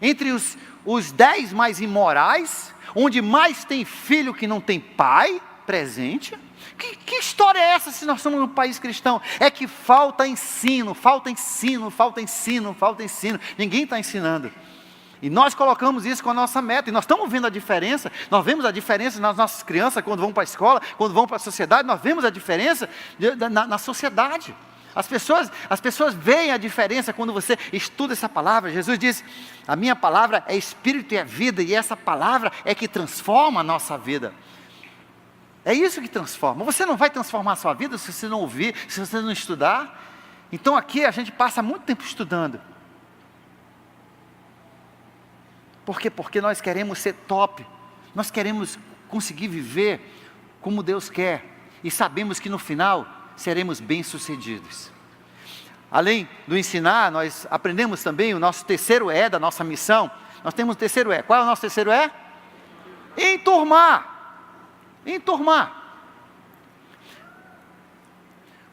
Speaker 1: entre os 10 mais imorais, onde mais tem filho que não tem pai presente. Que história é essa se nós somos um país cristão? É que falta ensino. Ninguém está ensinando. E nós colocamos isso com a nossa meta, e nós estamos vendo a diferença, nós vemos a diferença nas nossas crianças, quando vão para a escola, quando vão para a sociedade, nós vemos a diferença na sociedade. As pessoas veem a diferença quando você estuda essa palavra. Jesus diz, a minha palavra é espírito e é vida, e essa palavra é que transforma a nossa vida. É isso que transforma. Você não vai transformar a sua vida se você não ouvir, se você não estudar. Então aqui a gente passa muito tempo estudando. Por quê? Porque nós queremos ser top, nós queremos conseguir viver como Deus quer, e sabemos que no final seremos bem-sucedidos. Além do ensinar, nós aprendemos também o nosso terceiro E da nossa missão. Nós temos o terceiro E. Qual é o nosso terceiro E? Enturmar.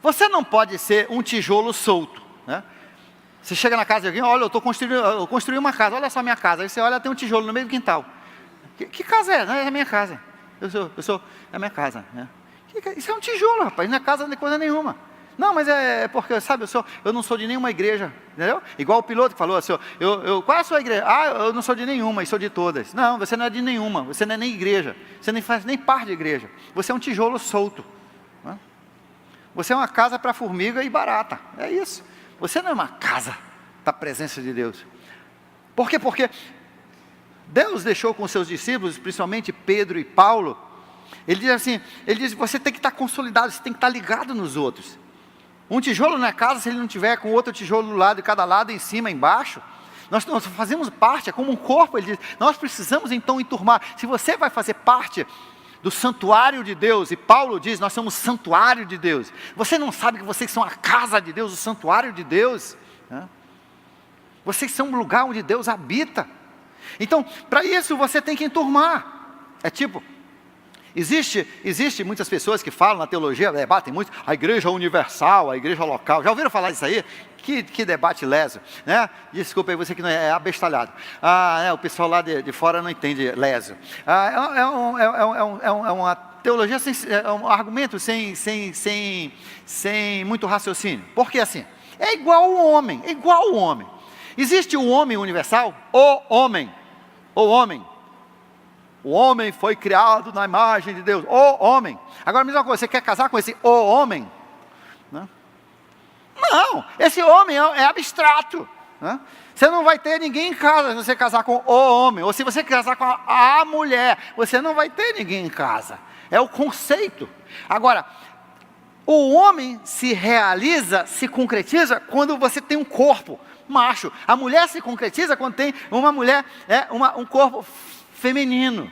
Speaker 1: Você não pode ser um tijolo solto, né? Você chega na casa de alguém, olha, eu construí uma casa, olha só a minha casa. Aí você olha, tem um tijolo no meio do quintal. Que casa é? Não, é a minha casa. É a minha casa. Né? Isso é um tijolo, rapaz, não é casa de coisa nenhuma. Não, mas é porque, sabe, eu não sou de nenhuma igreja, entendeu? Igual o piloto que falou assim, qual é a sua igreja? Ah, eu não sou de nenhuma, eu sou de todas. Não, você não é de nenhuma, você não é nem igreja, você nem faz nem parte de igreja. Você é um tijolo solto. Né? Você é uma casa para formiga e barata, é isso. Você não é uma casa da presença de Deus. Por quê? Porque Deus deixou com seus discípulos, principalmente Pedro e Paulo, ele diz, você tem que estar consolidado, você tem que estar ligado nos outros. Um tijolo não é casa se ele não tiver com outro tijolo do lado, de cada lado, em cima, embaixo. Nós fazemos parte, é como um corpo, ele diz, nós precisamos então enturmar. Se você vai fazer parte do santuário de Deus, e Paulo diz, nós somos santuário de Deus. Você não sabe que vocês são a casa de Deus, o santuário de Deus? Vocês são um lugar onde Deus habita. Então, para isso você tem que enturmar. É tipo, existe muitas pessoas que falam na teologia, debatem muito, a igreja universal, a igreja local. Já ouviram falar disso aí? Que debate lésio, né? Desculpa aí, você que não é abestalhado. O pessoal lá de fora não entende lésio. É uma teologia, é um argumento sem muito raciocínio. Porque assim, é igual ao homem, Existe o homem universal, o homem. O homem foi criado na imagem de Deus, o homem. Agora a mesma coisa, você quer casar com esse o homem? Não, esse homem é abstrato. Você não vai ter ninguém em casa se você casar com o homem. Ou se você casar com a mulher, você não vai ter ninguém em casa. É o conceito. Agora, o homem se realiza, se concretiza quando você tem um corpo macho. A mulher se concretiza quando tem uma mulher, um corpo feminino.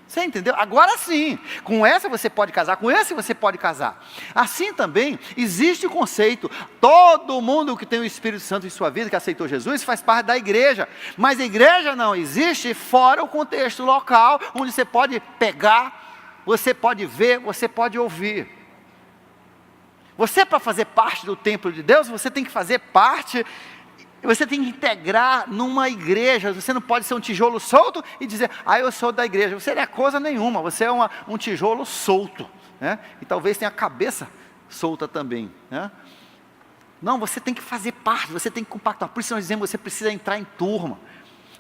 Speaker 1: Você entendeu? Agora sim, com essa você pode casar, com esse você pode casar. Assim também existe o conceito, todo mundo que tem o Espírito Santo em sua vida, que aceitou Jesus, faz parte da igreja. Mas a igreja não existe fora o contexto local, onde você pode pegar, você pode ver, você pode ouvir. Você, para fazer parte do templo de Deus, você tem que fazer parte. Você tem que integrar numa igreja. Você não pode ser um tijolo solto e dizer, eu sou da igreja. Você não é coisa nenhuma, você é um tijolo solto, né? E talvez tenha a cabeça solta também, né? Não, você tem que fazer parte, você tem que compactar. Por isso nós dizemos, você precisa entrar em turma.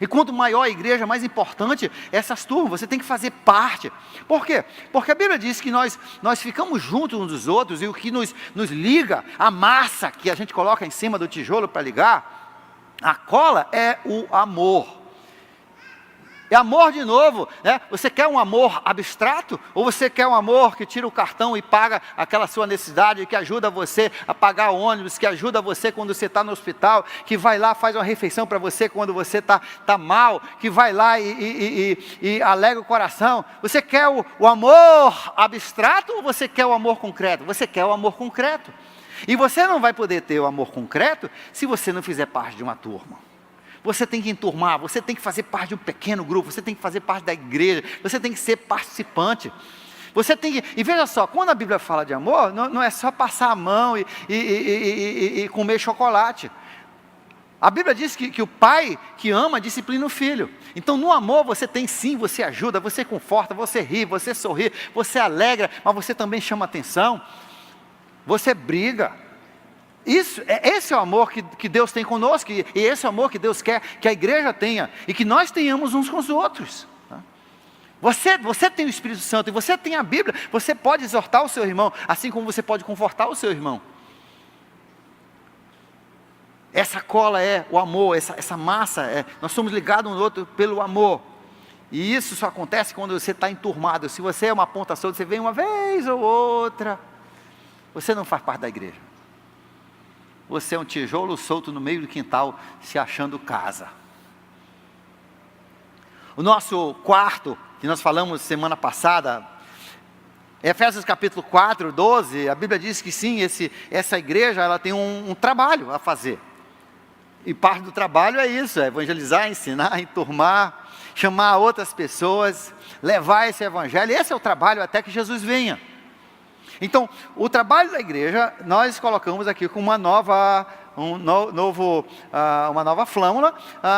Speaker 1: E quanto maior a igreja, mais importante essas turmas, você tem que fazer parte. Por quê? Porque a Bíblia diz que nós ficamos juntos uns dos outros, e o que nos liga, a massa que a gente coloca em cima do tijolo para ligar, a cola é o amor. É amor de novo, né? Você quer um amor abstrato? Ou você quer um amor que tira o cartão e paga aquela sua necessidade, que ajuda você a pagar o ônibus, que ajuda você quando você está no hospital, que vai lá, faz uma refeição para você quando você está mal, que vai lá e alegra o coração? Você quer o amor abstrato ou você quer o amor concreto? Você quer o amor concreto. E você não vai poder ter o amor concreto se você não fizer parte de uma turma. Você tem que enturmar, você tem que fazer parte de um pequeno grupo, você tem que fazer parte da igreja, você tem que ser participante. Você tem que, e veja só, quando a Bíblia fala de amor, não é só passar a mão e comer chocolate. A Bíblia diz que o pai que ama disciplina o filho. Então no amor você tem sim, você ajuda, você conforta, você ri, você sorri, você alegra, mas você também chama atenção, você briga. Esse é o amor que Deus tem conosco, e esse é o amor que Deus quer que a igreja tenha, e que nós tenhamos uns com os outros. Você tem o Espírito Santo, e você tem a Bíblia, você pode exortar o seu irmão, assim como você pode confortar o seu irmão. Essa cola é o amor, essa massa, nós somos ligados um no outro pelo amor. E isso só acontece quando você está enturmado. Se você é uma ponta solta, você vem uma vez ou outra, você não faz parte da igreja. Você é um tijolo solto no meio do quintal, se achando casa. O nosso quarto, que nós falamos semana passada, Efésios capítulo 4, 12, a Bíblia diz que sim, essa igreja ela tem um trabalho a fazer. E parte do trabalho é isso, é evangelizar, ensinar, enturmar, chamar outras pessoas, levar esse evangelho. Esse é o trabalho até que Jesus venha. Então, o trabalho da igreja, nós colocamos aqui com uma nova flâmula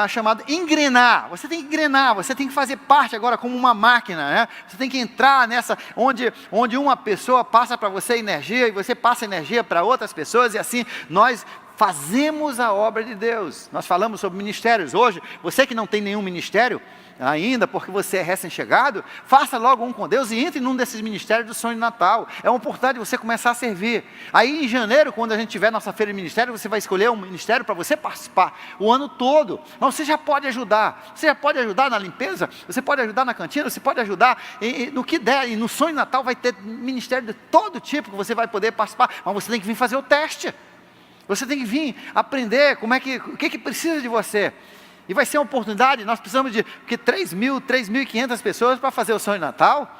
Speaker 1: chamada engrenar. Você tem que engrenar, você tem que fazer parte agora como uma máquina, né? Você tem que entrar nessa, onde uma pessoa passa para você energia, e você passa energia para outras pessoas, e assim nós fazemos a obra de Deus. Nós falamos sobre ministérios. Hoje, você que não tem nenhum ministério ainda, porque você é recém-chegado, faça logo um com Deus e entre num desses ministérios do sonho de Natal. É uma oportunidade de você começar a servir. Aí em janeiro, quando a gente tiver nossa feira de ministério, você vai escolher um ministério para você participar o ano todo. Mas você já pode ajudar. Você já pode ajudar na limpeza, você pode ajudar na cantina, você pode ajudar no que der. E no sonho de Natal vai ter ministério de todo tipo que você vai poder participar. Mas você tem que vir fazer o teste. Você tem que vir aprender o que precisa de você. E vai ser uma oportunidade, nós precisamos de 3.500 pessoas para fazer o sonho de Natal.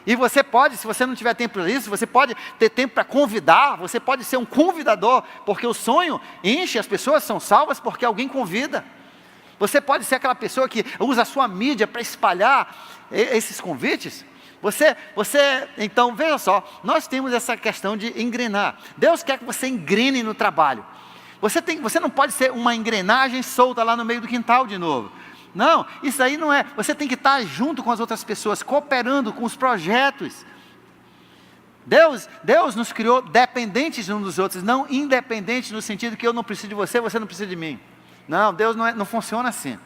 Speaker 1: E você pode, se você não tiver tempo para isso, você pode ter tempo para convidar, você pode ser um convidador, porque o sonho enche, as pessoas são salvas porque alguém convida. Você pode ser aquela pessoa que usa a sua mídia para espalhar esses convites. Então veja só, nós temos essa questão de engrenar. Deus quer que você engrene no trabalho. Você não pode ser uma engrenagem solta lá no meio do quintal de novo. Não, isso aí não é. Você tem que estar junto com as outras pessoas, cooperando com os projetos. Deus nos criou dependentes uns dos outros, não independentes no sentido que eu não preciso de você, você não precisa de mim. Não, Deus não funciona assim.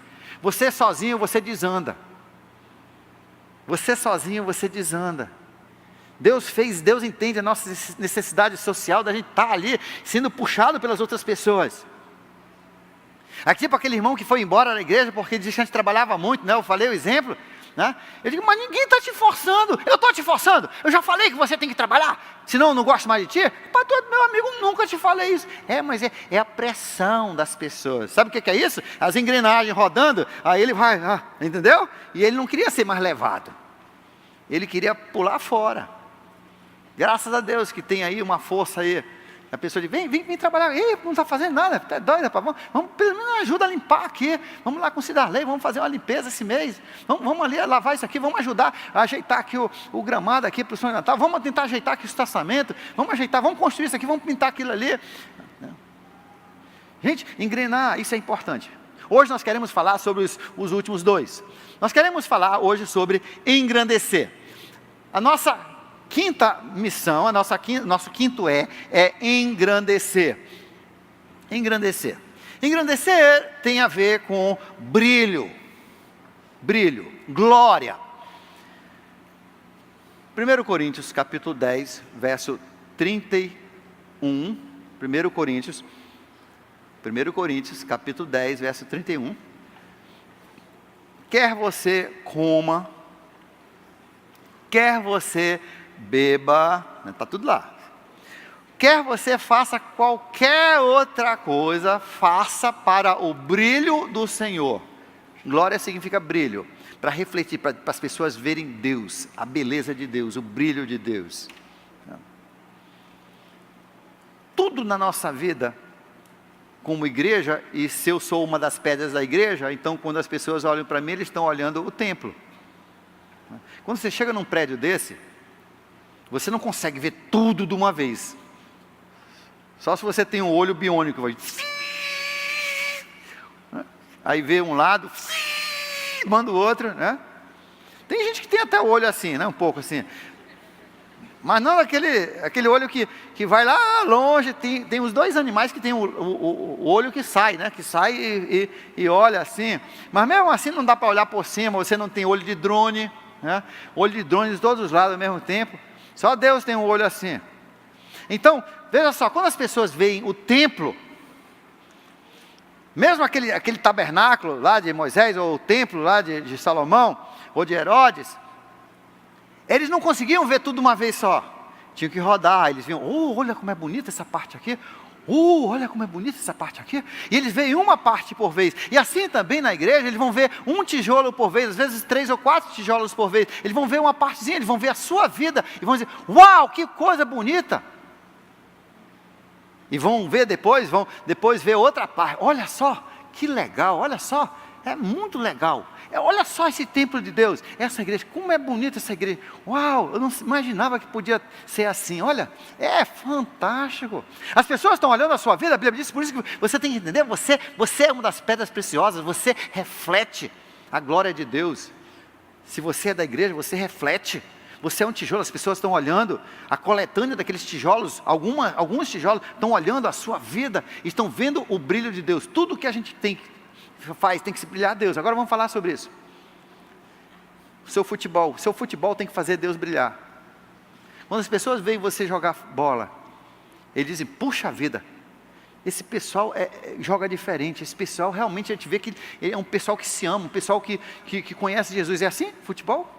Speaker 1: Você sozinho, você desanda. Você sozinho, você desanda. Deus entende a nossa necessidade social da gente estar ali, sendo puxado pelas outras pessoas. Aqui, tipo aquele irmão que foi embora da igreja porque disse que a gente trabalhava muito, né? Eu falei o exemplo, né? Eu digo, mas ninguém está te forçando. Eu estou te forçando. Eu já falei que você tem que trabalhar, senão eu não gosto mais de ti. Pastor, meu amigo, nunca te falei isso. Mas é a pressão das pessoas. Sabe o que é isso? As engrenagens rodando, aí ele vai, entendeu? E ele não queria ser mais levado. Ele queria pular fora. Graças a Deus que tem aí uma força aí. A pessoa diz, vem trabalhar. Não está fazendo nada, está doido, rapaz. Vamos, pelo menos ajuda a limpar aqui. Vamos lá com o Cidarley, vamos fazer uma limpeza esse mês. Vamos ali lavar isso aqui, vamos ajudar a ajeitar aqui o gramado aqui para o Sonho Natal. Vamos tentar ajeitar aqui o estacionamento. Vamos ajeitar, vamos construir isso aqui, vamos pintar aquilo ali. Gente, engrenar, isso é importante. Hoje nós queremos falar sobre os últimos dois. Nós queremos falar hoje sobre engrandecer. A nossa quinta missão, nosso quinto é engrandecer. Engrandecer. Engrandecer tem a ver com brilho, glória. 1 Coríntios capítulo 10, verso 31. 1 Coríntios capítulo 10, verso 31. Quer você coma, quer você beba, está tudo lá. Quer você faça qualquer outra coisa, faça para o brilho do Senhor. Glória significa brilho, para refletir, para as pessoas verem Deus, a beleza de Deus, o brilho de Deus. Tudo na nossa vida, como igreja, e se eu sou uma das pedras da igreja, então quando as pessoas olham para mim, eles estão olhando o templo. Quando você chega num prédio desse, você não consegue ver tudo de uma vez. Só se você tem um olho biônico. Aí vê um lado, manda o outro, né? Tem gente que tem até o olho assim, né? Um pouco assim. Mas não aquele olho que vai lá longe. Tem os dois animais que tem o olho que sai, né? Que sai e olha assim. Mas mesmo assim não dá para olhar por cima. Você não tem olho de drone, né? Olho de drone de todos os lados ao mesmo tempo. Só Deus tem um olho assim. Então, veja só, quando as pessoas veem o templo, mesmo aquele tabernáculo lá de Moisés, ou o templo lá de Salomão, ou de Herodes, eles não conseguiam ver tudo uma vez só. Tinham que rodar, eles viam, olha como é bonita essa parte aqui. Olha como é bonita essa parte aqui. E eles veem uma parte por vez. E assim também na igreja, eles vão ver um tijolo por vez, às vezes 3 ou 4 tijolos por vez. Eles vão ver uma partezinha, eles vão ver a sua vida e vão dizer, uau, que coisa bonita. E vão depois ver outra parte. Olha só, que legal, olha só, é muito legal. Olha só esse templo de Deus, essa igreja, como é bonita essa igreja. Uau, eu não imaginava que podia ser assim. Olha, é fantástico. As pessoas estão olhando a sua vida, a Bíblia diz, por isso que você tem que entender, você é uma das pedras preciosas, você reflete a glória de Deus. Se você é da igreja, você reflete. Você é um tijolo, as pessoas estão olhando a coletânea daqueles tijolos, alguns tijolos estão olhando a sua vida, estão vendo o brilho de Deus. Tudo que a gente tem que se brilhar a Deus. Agora vamos falar sobre isso. Seu futebol tem que fazer Deus brilhar. Quando as pessoas veem você jogar bola, eles dizem, puxa vida, esse pessoal joga diferente, esse pessoal realmente a gente vê que é um pessoal que se ama, um pessoal que conhece Jesus. É assim, futebol?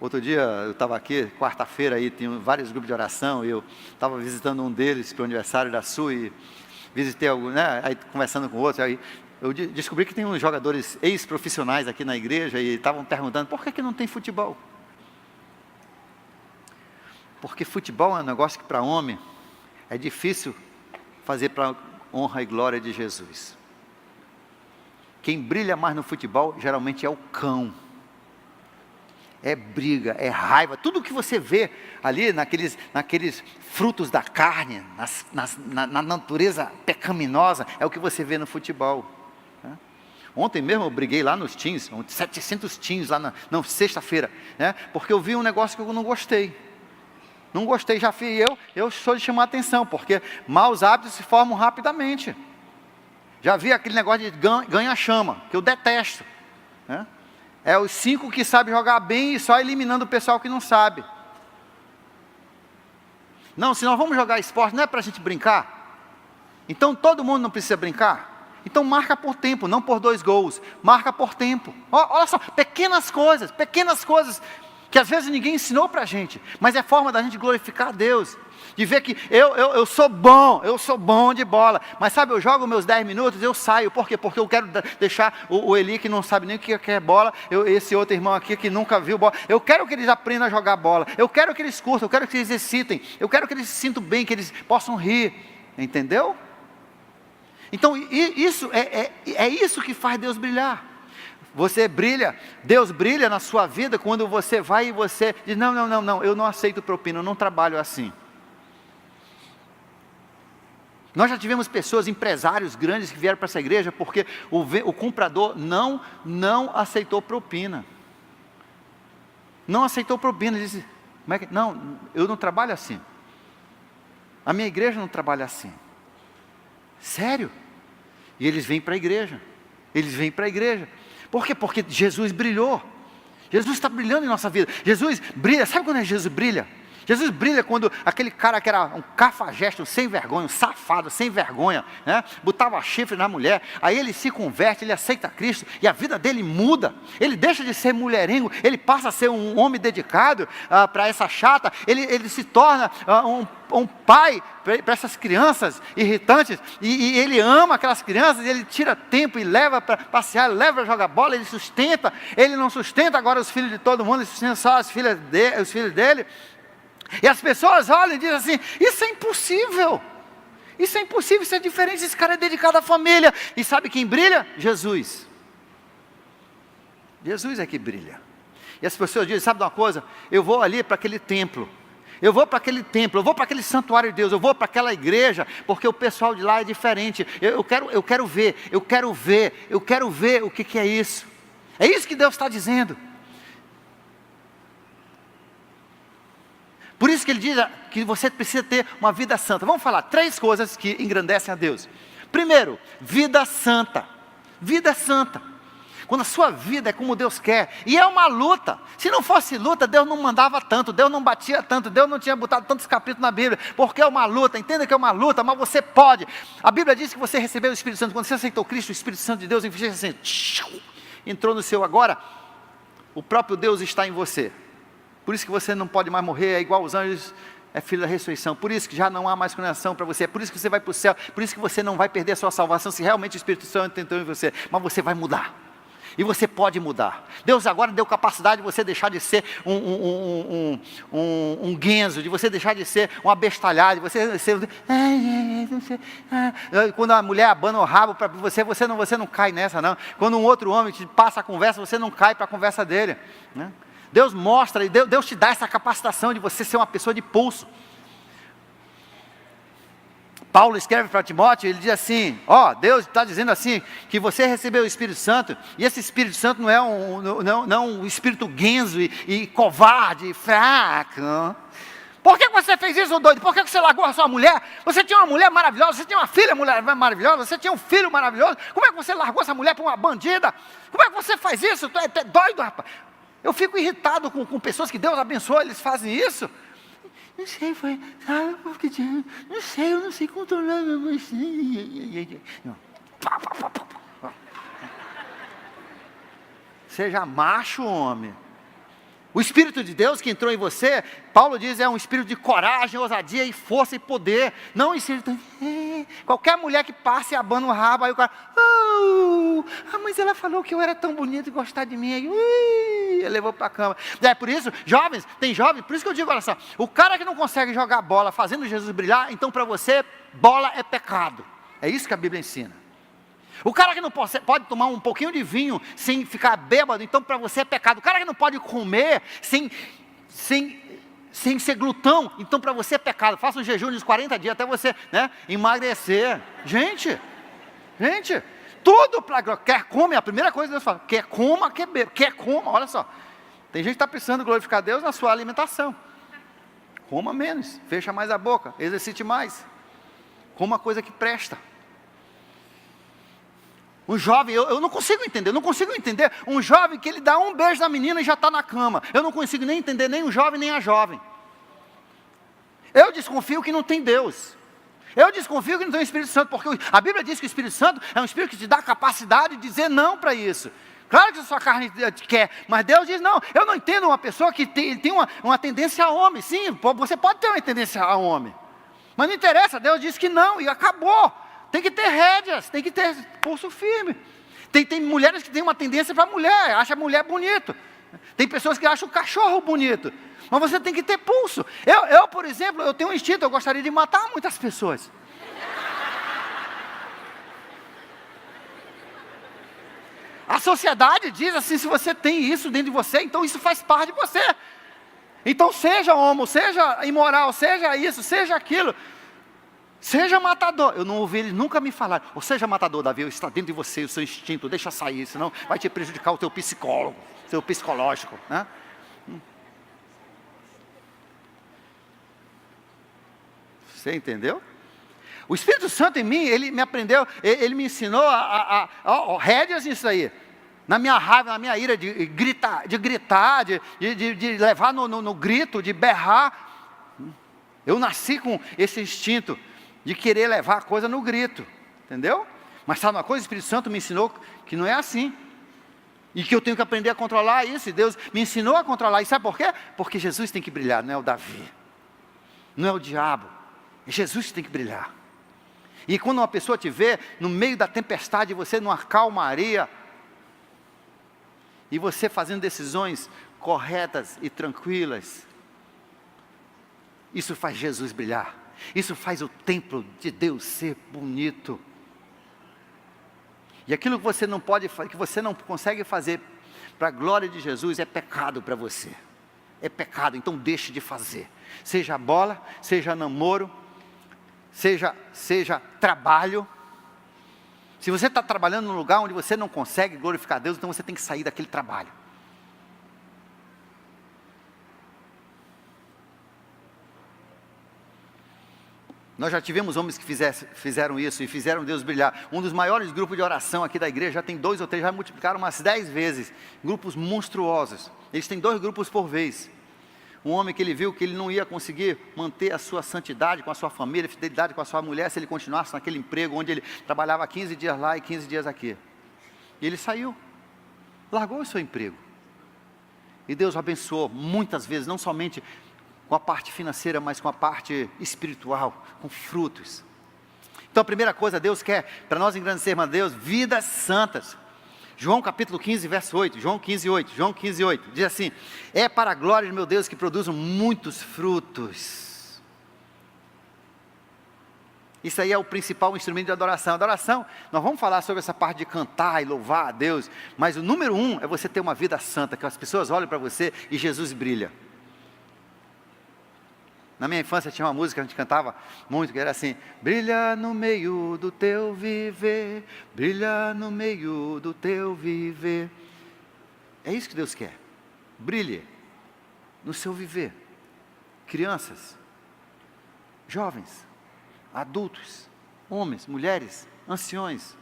Speaker 1: Outro dia eu estava aqui, quarta-feira, aí tinha vários grupos de oração, e eu estava visitando um deles para o aniversário da Su, e visitei algum, né? Aí conversando com outro, aí eu descobri que tem uns jogadores ex-profissionais aqui na igreja, e estavam perguntando, por que não tem futebol? Porque futebol é um negócio que para homem é difícil fazer para honra e glória de Jesus. Quem brilha mais no futebol geralmente é o cão. É briga, é raiva, tudo que você vê ali naqueles frutos da carne, na natureza pecaminosa, é o que você vê no futebol. Né? Ontem mesmo eu briguei lá nos teens, 700 teens lá sexta-feira, né? Porque eu vi um negócio que eu não gostei. Não gostei, já fui eu sou de chamar a atenção, porque maus hábitos se formam rapidamente. Já vi aquele negócio de ganha-chama, que eu detesto, né? É os 5 que sabem jogar bem e só eliminando o pessoal que não sabe. Não, se nós vamos jogar esporte, não é para a gente brincar? Então todo mundo não precisa brincar? Então marca por tempo, não por 2 gols. Marca por tempo. Olha só, pequenas coisas que às vezes ninguém ensinou para a gente, mas é forma da gente glorificar a Deus. De ver que eu sou bom de bola, mas sabe, eu jogo meus 10 minutos, eu saio, por quê? Porque eu quero deixar o Eli, que não sabe nem o que é bola, esse outro irmão aqui que nunca viu bola, eu quero que eles aprendam a jogar bola, eu quero que eles curtam, eu quero que eles exercitem, eu quero que eles se sintam bem, que eles possam rir, entendeu? Então isso é isso que faz Deus brilhar. Você brilha, Deus brilha na sua vida quando você vai e você diz, não, eu não aceito propina, eu não trabalho assim. Nós já tivemos pessoas, empresários grandes que vieram para essa igreja porque o comprador não aceitou propina. Não aceitou propina. Ele disse, não, eu não trabalho assim. A minha igreja não trabalha assim. Sério? E eles vêm para a igreja. Por quê? Porque Jesus brilhou. Jesus está brilhando em nossa vida. Jesus brilha, sabe quando Jesus brilha? Jesus brilha quando aquele cara que era um cafajeste, um sem vergonha, um safado, sem vergonha, né? Botava chifre na mulher, aí ele se converte, ele aceita Cristo, e a vida dele muda, ele deixa de ser mulherengo, ele passa a ser um homem dedicado para essa chata, ele se torna um pai para essas crianças irritantes, e ele ama aquelas crianças, ele tira tempo e leva para passear, leva para jogar bola, ele sustenta, ele não sustenta agora os filhos de todo mundo, ele sustenta só os filhos dele. E as pessoas olham e dizem assim, isso é impossível, isso é diferente, esse cara é dedicado à família. E sabe quem brilha? Jesus é que brilha. E as pessoas dizem, sabe de uma coisa? Eu vou ali para aquele templo, eu vou para aquele santuário de Deus, eu vou para aquela igreja, porque o pessoal de lá é diferente, eu quero ver o que é isso. É isso que Deus está dizendo. Por isso que ele diz que você precisa ter uma vida santa. Vamos falar 3 coisas que engrandecem a Deus. Primeiro, vida santa. Vida santa. Quando a sua vida é como Deus quer. E é uma luta. Se não fosse luta, Deus não mandava tanto, Deus não batia tanto, Deus não tinha botado tantos capítulos na Bíblia. Porque é uma luta, entenda que é uma luta, mas você pode. A Bíblia diz que você recebeu o Espírito Santo. Quando você aceitou Cristo, o Espírito Santo de Deus assim, entrou no seu agora. O próprio Deus está em você. Por isso que você não pode mais morrer, é igual aos anjos, é filho da ressurreição. Por isso que já não há mais condenação para você. É por isso que você vai para o céu. Por isso que você não vai perder a sua salvação se realmente o Espírito Santo entrou em você. Mas você vai mudar. E você pode mudar. Deus agora deu capacidade de você deixar de ser um guenzo, de você deixar de ser um abestalhado, de você ser... Quando a mulher abana o rabo para você, você não cai nessa não. Quando um outro homem te passa a conversa, você não cai para a conversa dele, né? Deus mostra, e Deus te dá essa capacitação de você ser uma pessoa de pulso. Paulo escreve para Timóteo, ele diz assim, Deus está dizendo assim, que você recebeu o Espírito Santo, e esse Espírito Santo não é um espírito guenzo e covarde, e fraco. Por que você fez isso, doido? Por que você largou a sua mulher? Você tinha uma mulher maravilhosa, você tinha uma filha maravilhosa, você tinha um filho maravilhoso, como é que você largou essa mulher para uma bandida? Como é que você faz isso? Tu é doido, rapaz. Eu fico irritado com pessoas que Deus abençoa, eles fazem isso. Não sei, eu não sei controlar. Seja macho, homem. O Espírito de Deus que entrou em você, Paulo diz, é um espírito de coragem, ousadia e força e poder. Não um espírito...
Speaker 2: Qualquer mulher que passe abana o rabo, aí o cara, mas ela falou que eu era tão bonito e gostar de mim, aí, levou para a cama. É por isso, jovens, tem jovens, por isso que eu digo, olha só, o cara que não consegue jogar bola fazendo Jesus brilhar, então para você, bola é pecado. É isso que a Bíblia ensina. O cara que não pode tomar um pouquinho de vinho sem ficar bêbado, então para você é pecado. O cara que não pode comer sem ser glutão, então para você é pecado. Faça um jejum de 40 dias até você, né, emagrecer. Gente, tudo para quer come, a primeira coisa que Deus fala, quer coma, quer beba, quer coma, olha só. Tem gente que está precisando glorificar Deus na sua alimentação. Coma menos, fecha mais a boca, exercite mais. Coma coisa que presta. Um jovem, eu não consigo entender um jovem que ele dá um beijo na menina e já está na cama. Eu não consigo nem entender nem o jovem nem a jovem. Eu desconfio que não tem Deus. Eu desconfio que não tem o Espírito Santo, porque a Bíblia diz que o Espírito Santo é um Espírito que te dá a capacidade de dizer não para isso. Claro que a sua carne quer, mas Deus diz não. Eu não entendo uma pessoa que tem uma tendência a homem. Sim, você pode ter uma tendência a homem, mas não interessa, Deus diz que não e acabou. Tem que ter rédeas, tem que ter pulso firme. Tem mulheres que têm uma tendência para mulher, acha a mulher bonito. Tem pessoas que acham o cachorro bonito. Mas você tem que ter pulso. Eu, por exemplo, eu tenho um instinto, eu gostaria de matar muitas pessoas. A sociedade diz assim, se você tem isso dentro de você, então isso faz parte de você. Então seja homo, seja imoral, seja isso, seja aquilo. Seja matador. Eu não ouvi eles nunca me falar. Ou seja matador, Davi, está dentro de você, o seu instinto, deixa sair, senão vai te prejudicar o teu psicólogo, seu psicológico, né? Você entendeu? O Espírito Santo em mim, ele me aprendeu, ele me ensinou a rédeas nisso aí. Na minha raiva, na minha ira, de gritar, de levar no grito, de berrar. Eu nasci com esse instinto de querer levar a coisa no grito, entendeu? Mas sabe uma coisa? O Espírito Santo me ensinou que não é assim. E que eu tenho que aprender a controlar isso. E Deus me ensinou a controlar. E sabe por quê? Porque Jesus tem que brilhar, não é o Davi. Não é o diabo. É Jesus que tem que brilhar. E quando uma pessoa te vê no meio da tempestade, você numa calmaria, e você fazendo decisões corretas e tranquilas, isso faz Jesus brilhar. Isso faz o templo de Deus ser bonito. E aquilo que você não pode, que você não consegue fazer para a glória de Jesus é pecado para você. É pecado, então deixe de fazer. Seja bola, seja namoro, seja trabalho. Se você está trabalhando num lugar onde você não consegue glorificar Deus, então você tem que sair daquele trabalho. Nós já tivemos homens que fizeram isso e fizeram Deus brilhar. Um dos maiores grupos de oração aqui da igreja, já tem 2 ou 3, já multiplicaram umas 10 vezes. Grupos monstruosos. Eles têm 2 grupos por vez. Um homem que ele viu que ele não ia conseguir manter a sua santidade com a sua família, fidelidade com a sua mulher, se ele continuasse naquele emprego onde ele trabalhava 15 dias lá e 15 dias aqui. E ele saiu, largou o seu emprego. E Deus o abençoou muitas vezes, não somente com a parte financeira, mas com a parte espiritual, com frutos. Então a primeira coisa, Deus quer, para nós engrandecermos a Deus, vidas santas. João capítulo 15, verso 8, João 15, 8, diz assim: é para a glória de meu Deus que produzam muitos frutos. Isso aí é o principal instrumento de adoração. Adoração, nós vamos falar sobre essa parte de cantar e louvar a Deus, mas o número 1 é você ter uma vida santa, que as pessoas olhem para você e Jesus brilha. Na minha infância tinha uma música que a gente cantava muito, que era assim: brilha no meio do teu viver, brilha no meio do teu viver. É isso que Deus quer. Brilhe no seu viver. Crianças, jovens, adultos, homens, mulheres, anciões.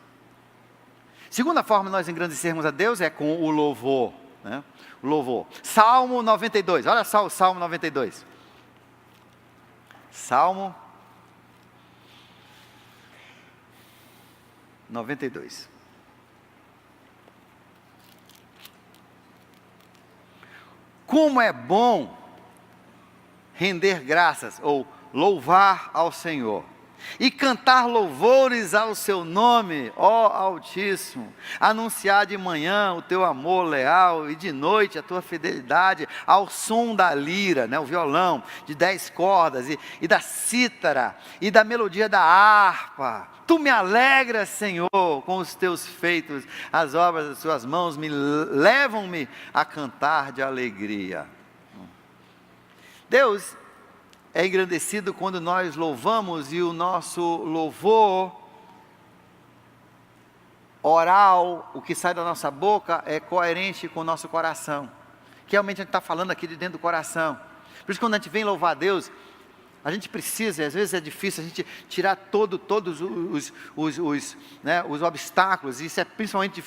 Speaker 2: Segunda forma de nós engrandecermos a Deus é com o louvor, né? O louvor. Salmo 92, olha só o Salmo 92. Salmo 92. Como é bom render graças ou louvar ao Senhor.
Speaker 1: e cantar louvores ao seu nome, ó Altíssimo, anunciar de manhã o teu amor leal e de noite a tua fidelidade, ao som da lira, né, o violão de 10 cordas e da cítara e da melodia da harpa. Tu me alegras, Senhor, com os teus feitos, as obras das tuas mãos levam-me a cantar de alegria. Deus é engrandecido quando nós louvamos, e o nosso louvor oral, o que sai da nossa boca, é coerente com o nosso coração, que realmente a gente está falando aqui de dentro do coração. Por isso, quando a gente vem louvar a Deus, a gente precisa, e às vezes é difícil a gente tirar todos os obstáculos. Isso é principalmente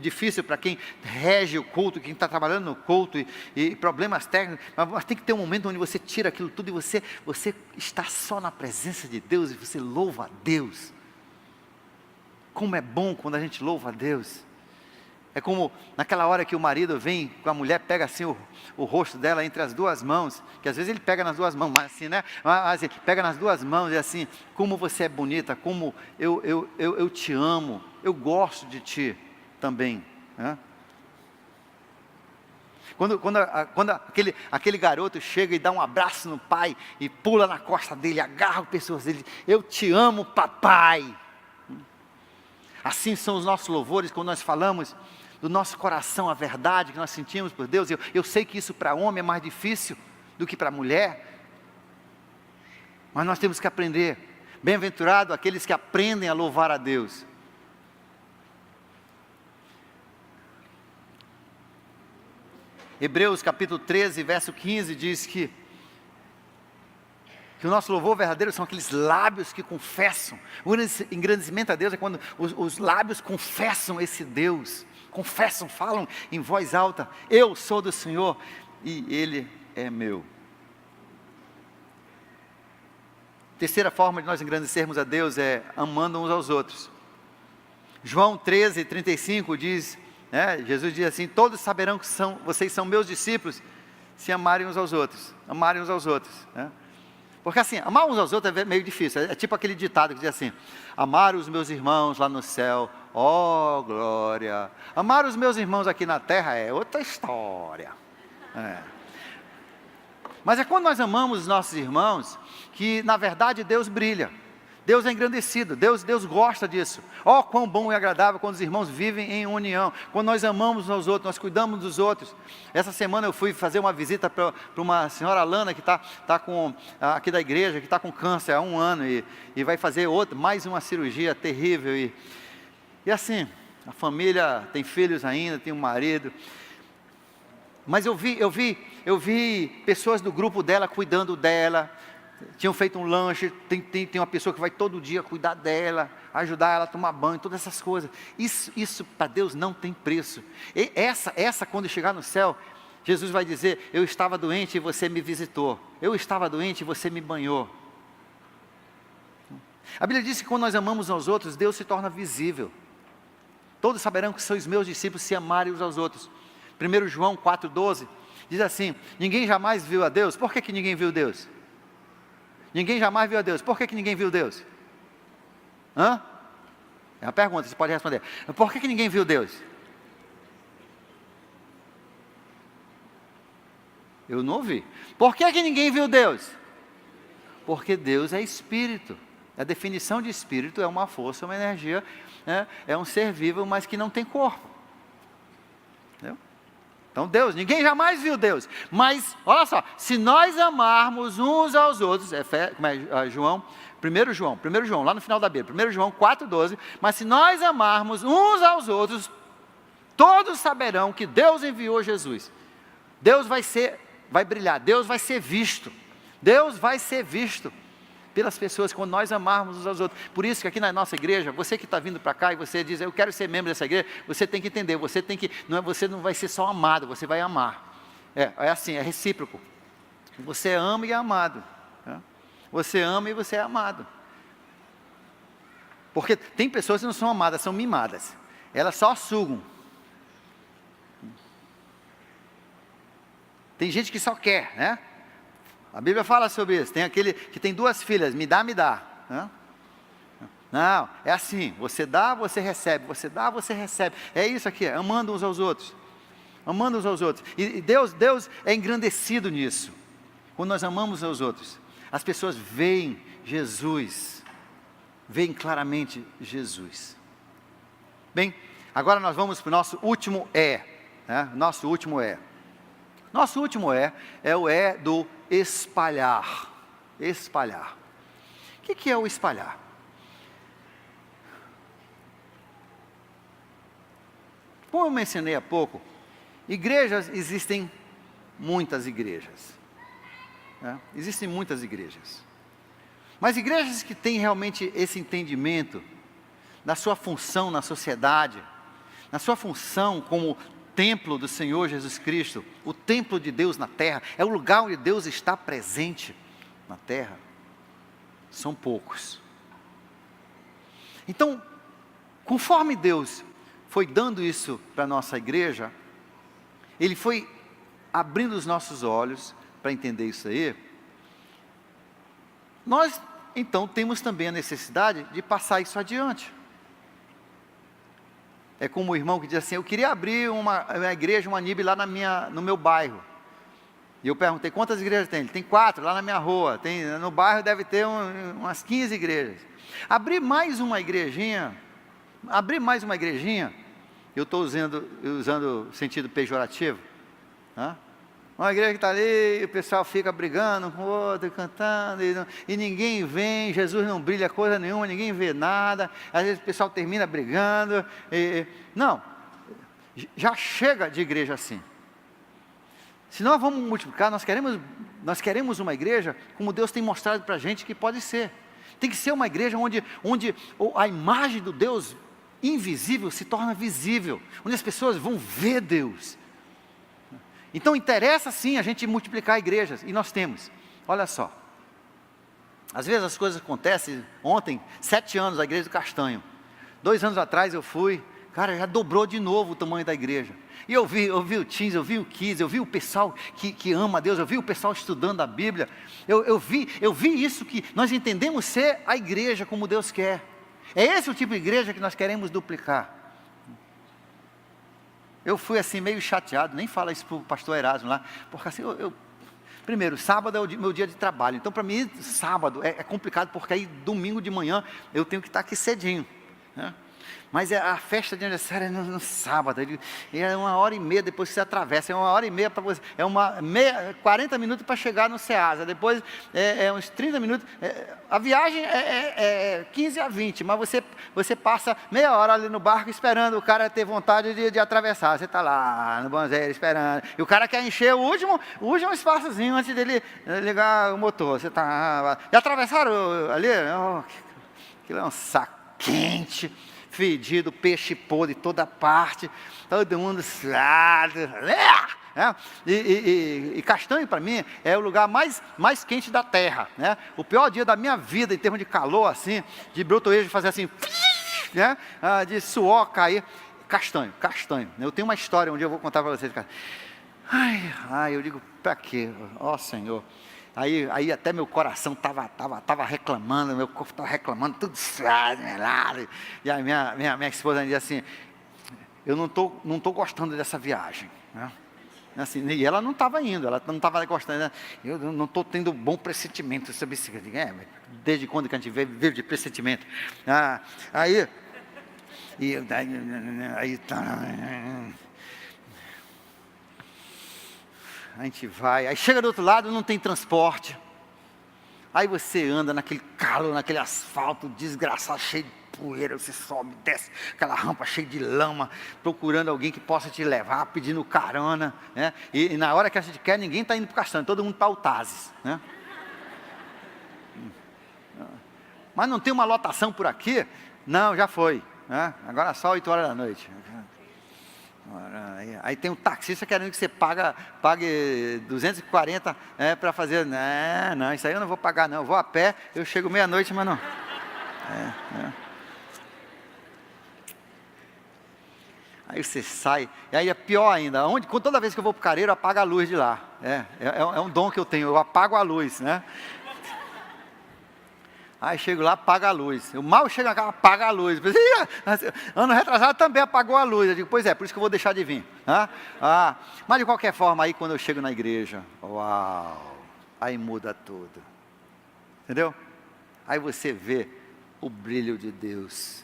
Speaker 1: difícil para quem rege o culto, quem está trabalhando no culto, e problemas técnicos. Mas tem que ter um momento onde você tira aquilo tudo e você está só na presença de Deus, e você louva a Deus. Como é bom quando a gente louva a Deus. É como naquela hora que o marido vem com a mulher, pega assim o rosto dela entre as duas mãos, que às vezes ele pega nas duas mãos, mas assim, né? Mas ele pega nas duas mãos e assim, como você é bonita, como eu te amo, eu gosto de ti também, né? Quando aquele garoto chega e dá um abraço no pai, e pula na costa dele, agarra o pescoço dele, eu te amo, papai. Assim são os nossos louvores, quando nós falamos do nosso coração, a verdade que nós sentimos por Deus. Eu sei que isso para homem é mais difícil do que para mulher, mas nós temos que aprender. Bem-aventurado aqueles que aprendem a louvar a Deus. Hebreus capítulo 13, verso 15 diz que o nosso louvor verdadeiro são aqueles lábios que confessam. O engrandecimento a Deus é quando os lábios confessam esse Deus, confessam, falam em voz alta: eu sou do Senhor e Ele é meu. Terceira forma de nós engrandecermos a Deus é amando uns aos outros. João 13, 35 diz, Jesus diz assim: todos saberão que vocês são meus discípulos, se amarem uns aos outros. Amarem uns aos outros, né? Porque assim, amar uns aos outros é meio difícil. É tipo aquele ditado que diz assim: amar os meus irmãos lá no céu, ó glória. Amar os meus irmãos aqui na terra é outra história. Mas é quando nós amamos os nossos irmãos que na verdade Deus brilha. Deus é engrandecido, Deus gosta disso. Ó, quão bom e agradável quando os irmãos vivem em união, quando nós amamos uns aos outros, nós cuidamos dos outros. Essa semana eu fui fazer uma visita para uma senhora Alana, que está aqui da igreja, que está com câncer há 1 ano, e vai fazer mais uma cirurgia terrível, e assim, a família tem filhos ainda, tem um marido, mas eu vi pessoas do grupo dela cuidando dela. Tinham feito um lanche, tem uma pessoa que vai todo dia cuidar dela, ajudar ela a tomar banho, todas essas coisas. Isso para Deus não tem preço. E essa quando chegar no céu, Jesus vai dizer: eu estava doente e você me visitou, eu estava doente e você me banhou. A Bíblia diz que quando nós amamos aos outros, Deus se torna visível. Todos saberão que são os meus discípulos se amarem uns aos outros. 1 João 4,12 diz assim: ninguém jamais viu a Deus. Por que ninguém viu Deus? Ninguém jamais viu a Deus. Por que ninguém viu Deus? É uma pergunta, você pode responder. Por que ninguém viu Deus? Eu não ouvi. Por que ninguém viu Deus? Porque Deus é espírito. A definição de espírito é uma força, uma energia, né? É um ser vivo, mas que não tem corpo. Entendeu? Então Deus, ninguém jamais viu Deus, mas olha só, se nós amarmos uns aos outros, João, 1 João, lá no final da Bíblia, 1 João 4,12, mas se nós amarmos uns aos outros, todos saberão que Deus enviou Jesus. Deus vai brilhar, Deus vai ser visto pelas pessoas quando nós amarmos uns aos outros. Por isso que aqui na nossa igreja, você que está vindo para cá e você diz: eu quero ser membro dessa igreja, você tem que entender, você não vai ser só amado, você vai amar. É assim, é recíproco. Você ama e é amado, né? Você ama e você é amado. Porque tem pessoas que não são amadas, são mimadas. Elas só sugam. Tem gente que só quer, né? A Bíblia fala sobre isso. Tem aquele que tem 2 filhas, me dá, né?
Speaker 2: Não, é assim, você dá, você recebe, você dá, você recebe. É isso aqui, amando uns aos outros. Amando uns aos outros. E Deus é engrandecido nisso. Quando nós amamos aos outros, as pessoas veem Jesus, veem claramente Jesus. Bem, agora nós vamos para o nosso último né? Nosso último Nosso último é o do espalhar. Espalhar. O que é o espalhar? Como eu mencionei há pouco, igrejas, existem muitas igrejas. Né? Existem muitas igrejas. Mas igrejas que têm realmente esse entendimento da sua função na sociedade, na sua função como templo do Senhor Jesus Cristo, o templo de Deus na terra, é o lugar onde Deus está presente na terra, são poucos. Então, conforme Deus foi dando isso para a nossa igreja, Ele foi abrindo os nossos olhos para entender isso aí. Nós, então, temos também a necessidade de passar isso adiante. É como o irmão que diz assim, eu queria abrir uma igreja, uma NIB lá no meu bairro. E eu perguntei, quantas igrejas tem? Ele tem 4 lá na minha rua. No bairro deve ter umas 15 igrejas. Abrir mais uma igrejinha, eu estou usando sentido pejorativo, né? Uma igreja que está ali, o pessoal fica brigando com o outro, cantando, e ninguém vem, Jesus não brilha coisa nenhuma, ninguém vê nada, às vezes o pessoal termina brigando, não, já chega de igreja assim. Se nós vamos multiplicar, nós queremos uma igreja como Deus tem mostrado para a gente que pode ser. Tem que ser uma igreja onde a imagem do Deus invisível se torna visível, onde as pessoas vão ver Deus. Então interessa sim a gente multiplicar igrejas, e nós temos. Olha só, às vezes as coisas acontecem. Ontem, 7 anos, a igreja do Castanho. 2 anos atrás eu fui, cara, já dobrou de novo o tamanho da igreja. E eu vi o Teens, eu vi o Kids, eu vi o pessoal que ama a Deus, eu vi o pessoal estudando a Bíblia. Eu vi isso, que nós entendemos ser a igreja como Deus quer. É esse o tipo de igreja que nós queremos duplicar. Eu fui assim meio chateado, nem fala isso para o pastor Erasmo lá, porque assim, primeiro, sábado é o meu dia de trabalho, então para mim sábado é complicado, porque aí domingo de manhã eu tenho que estar aqui cedinho, né? Mas a festa de aniversário é no sábado, é 1h30 depois que você atravessa, é 1h30 para você, 40 minutos para chegar no Ceasa, depois uns 30 minutos, a viagem é 15 a 20, mas você passa meia hora ali no barco esperando o cara ter vontade de atravessar, você está lá no banzeiro esperando, e o cara quer encher o último espaçozinho antes dele ligar o motor, você está, já atravessaram ali? Aquilo é um saco quente, fedido, peixe podre de toda parte, todo mundo suado, e Castanho para mim é o lugar mais quente da terra, né? O pior dia da minha vida em termos de calor assim, de brotoejo fazer assim, né? De suor cair, Castanho, eu tenho uma história onde eu vou contar para vocês, cara. Eu digo, para quê? Ó Senhor. Aí até meu coração estava reclamando, meu corpo estava reclamando, tudo suado, melado. E a minha esposa diz assim, eu não tô gostando dessa viagem, né? Assim, e ela não estava indo, ela não estava gostando, né? Eu não estou tendo bom pressentimento sobre isso. Desde quando que a gente vive de pressentimento? Aí a gente vai, aí chega do outro lado, não tem transporte, aí você anda naquele calor, naquele asfalto desgraçado, cheio de poeira, você sobe, desce, aquela rampa cheia de lama, procurando alguém que possa te levar, pedindo carona, né? E na hora que a gente quer, ninguém está indo para o Castanho, todo mundo para o Tazes, né? Mas não tem uma lotação por aqui? Não, já foi, né? Agora só 8 horas da noite. Aí tem um taxista querendo que você pague 240 para fazer. Não, isso aí eu não vou pagar não, eu vou a pé, eu chego meia-noite, mas não. Aí você sai, e aí é pior ainda, toda vez que eu vou para o Careiro, eu apago a luz de lá. É um dom que eu tenho, eu apago a luz, né?
Speaker 1: Aí chego lá, apaga a luz. Eu mal chego na casa, apaga a luz. Ano retrasado também apagou a luz. Eu digo, pois é, por isso que eu vou deixar de vir. Mas de qualquer forma, aí quando eu chego na igreja, uau, aí muda tudo. Entendeu? Aí você vê o brilho de Deus.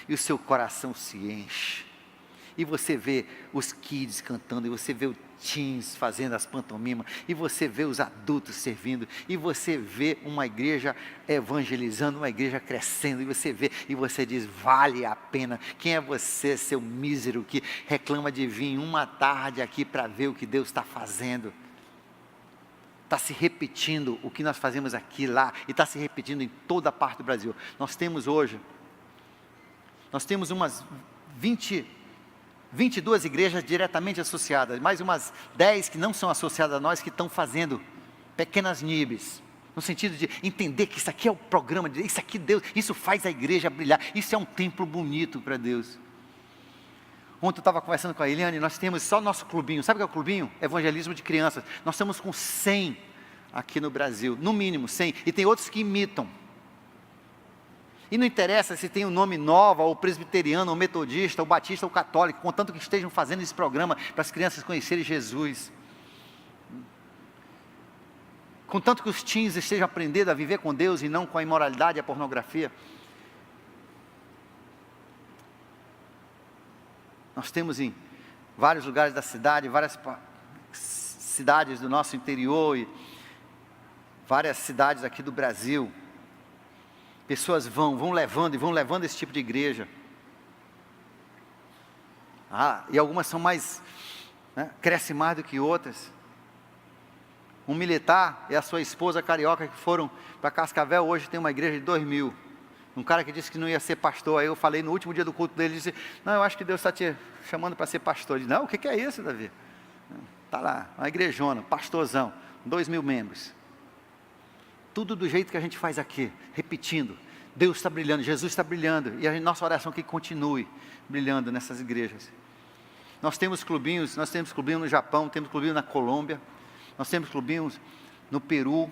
Speaker 1: E o seu coração se enche. E você vê os kids cantando, e você vê o teens fazendo as pantomimas, e você vê os adultos servindo, e você vê uma igreja evangelizando, uma igreja crescendo, e você vê, e você diz, vale a pena. Quem é você, seu mísero, que reclama de vir uma tarde aqui para ver o que Deus está fazendo? Está se repetindo o que nós fazemos aqui, lá, e está se repetindo em toda a parte do Brasil. Nós temos umas 22 igrejas diretamente associadas, mais umas 10 que não são associadas a nós, que estão fazendo pequenas NIBs, no sentido de entender que isso aqui é o programa de Deus, isso aqui Deus, isso faz a igreja brilhar, isso é um templo bonito para Deus. Ontem eu estava conversando com a Eliane, nós temos só nosso clubinho, sabe o que é o clubinho? Evangelismo de crianças. Nós estamos com 100 aqui no Brasil, no mínimo 100, e tem outros que imitam. E não interessa se tem um nome Nova, ou presbiteriano, ou metodista, ou batista, ou católico, contanto que estejam fazendo esse programa para as crianças conhecerem Jesus. Contanto que os teens estejam aprendendo a viver com Deus e não com a imoralidade e a pornografia. Nós temos em vários lugares da cidade, várias cidades do nosso interior e várias cidades aqui do Brasil. Pessoas vão levando esse tipo de igreja. E algumas são mais, crescem mais do que outras. Um militar e a sua esposa carioca que foram para Cascavel, hoje tem uma igreja de 2.000. Um cara que disse que não ia ser pastor, aí eu falei no último dia do culto dele, disse, não, eu acho que Deus está te chamando para ser pastor. Ele disse, não, o que é isso, Davi? Está lá, uma igrejona, pastorzão, 2.000 membros. Tudo do jeito que a gente faz aqui, repetindo, Deus está brilhando, Jesus está brilhando, e a nossa oração é que continue brilhando nessas igrejas. Nós temos clubinhos no Japão, temos clubinho na Colômbia, nós temos clubinhos no Peru,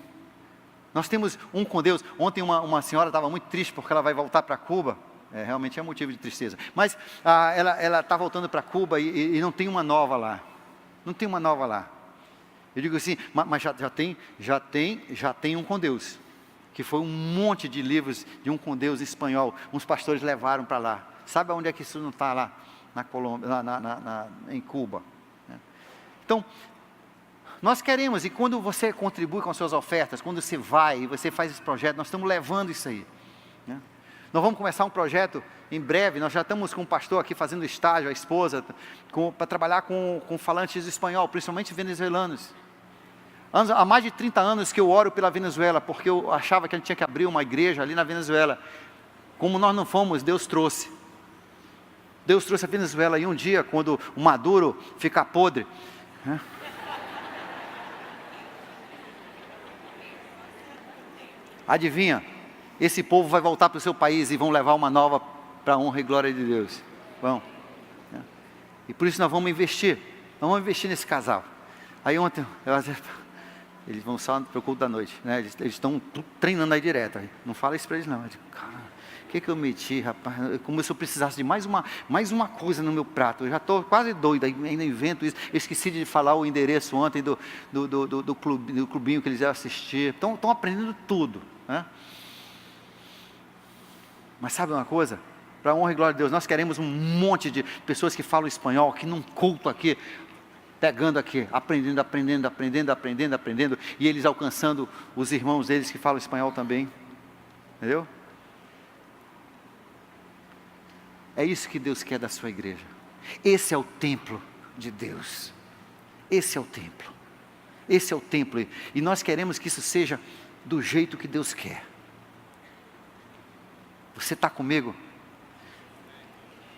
Speaker 1: nós temos um com Deus. Ontem uma senhora estava muito triste porque ela vai voltar para Cuba, realmente é motivo de tristeza, mas ela está voltando para Cuba e não tem uma nova lá, Eu digo assim, mas já tem um com Deus, que foi um monte de livros de um com Deus espanhol, uns pastores levaram para lá. Sabe onde é que isso não está lá? Na Colômbia, em Cuba. Então, nós queremos, e quando você contribui com as suas ofertas, quando você vai e você faz esse projeto, nós estamos levando isso aí. Nós vamos começar um projeto em breve, nós já estamos com um pastor aqui fazendo estágio, a esposa, para trabalhar com falantes de espanhol, principalmente venezuelanos. Há mais de 30 anos que eu oro pela Venezuela, porque eu achava que a gente tinha que abrir uma igreja ali na Venezuela. Como nós não fomos, Deus trouxe. Deus trouxe a Venezuela, e um dia, quando o Maduro ficar podre, adivinha, esse povo vai voltar para o seu país e vão levar uma nova para a honra e glória de Deus. Vão. E por isso nós vamos investir nesse casal. Aí ontem, eles vão só para o culto da noite, eles estão treinando aí direto, não fala isso para eles não. Eu digo, cara, o que eu meti, rapaz, como se eu precisasse de mais uma coisa no meu prato, eu já estou quase doido, ainda invento isso, eu esqueci de falar o endereço ontem do clubinho que eles iam assistir, estão aprendendo tudo, Mas sabe uma coisa? Para a honra e glória de Deus, nós queremos um monte de pessoas que falam espanhol, que num culto aqui, pegando aqui, aprendendo, e eles alcançando os irmãos deles que falam espanhol também, entendeu? É isso que Deus quer da sua igreja. Esse é o templo de Deus. Esse é o templo, e nós queremos que isso seja do jeito que Deus quer. Você está comigo?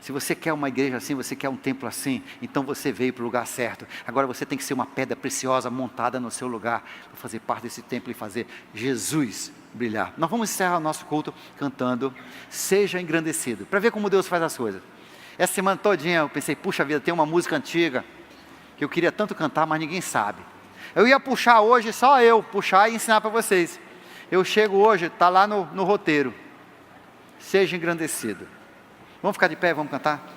Speaker 1: Se você quer uma igreja assim, você quer um templo assim, então você veio para o lugar certo. Agora você tem que ser uma pedra preciosa montada no seu lugar, para fazer parte desse templo e fazer Jesus brilhar. Nós vamos encerrar o nosso culto cantando Seja Engrandecido, para ver como Deus faz as coisas. Essa semana todinha eu pensei, puxa vida, tem uma música antiga, que eu queria tanto cantar, mas ninguém sabe. Eu ia puxar hoje, só eu puxar e ensinar para vocês.
Speaker 2: Eu chego hoje, está lá no roteiro. Seja engrandecido. Vamos ficar de pé, vamos cantar?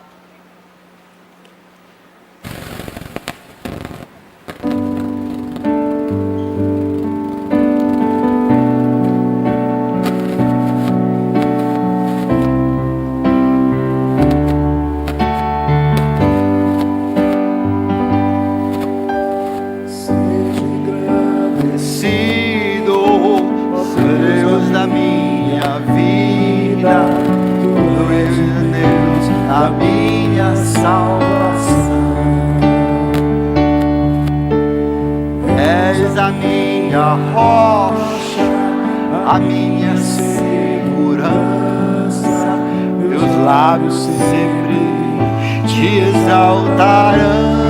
Speaker 1: A minha segurança, meus lábios sempre te exaltarão.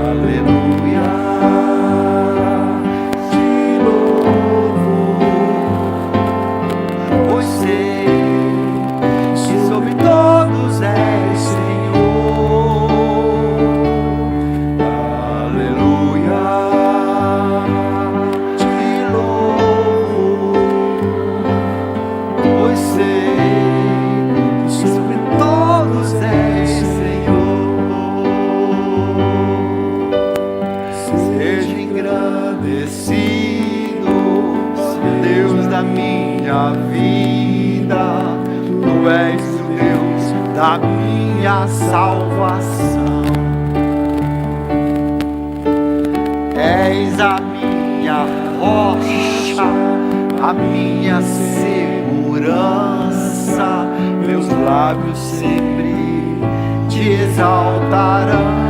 Speaker 1: Aleluia, te louvo, pois sei que sobre todos és Senhor. Aleluia. Minha vida, tu és o Deus da minha salvação. És a minha rocha, a minha segurança, meus lábios sempre te exaltarão.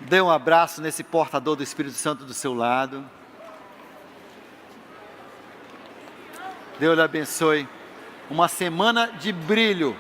Speaker 1: Dê um abraço nesse portador do Espírito Santo do seu lado. Deus lhe abençoe. Uma semana de brilho.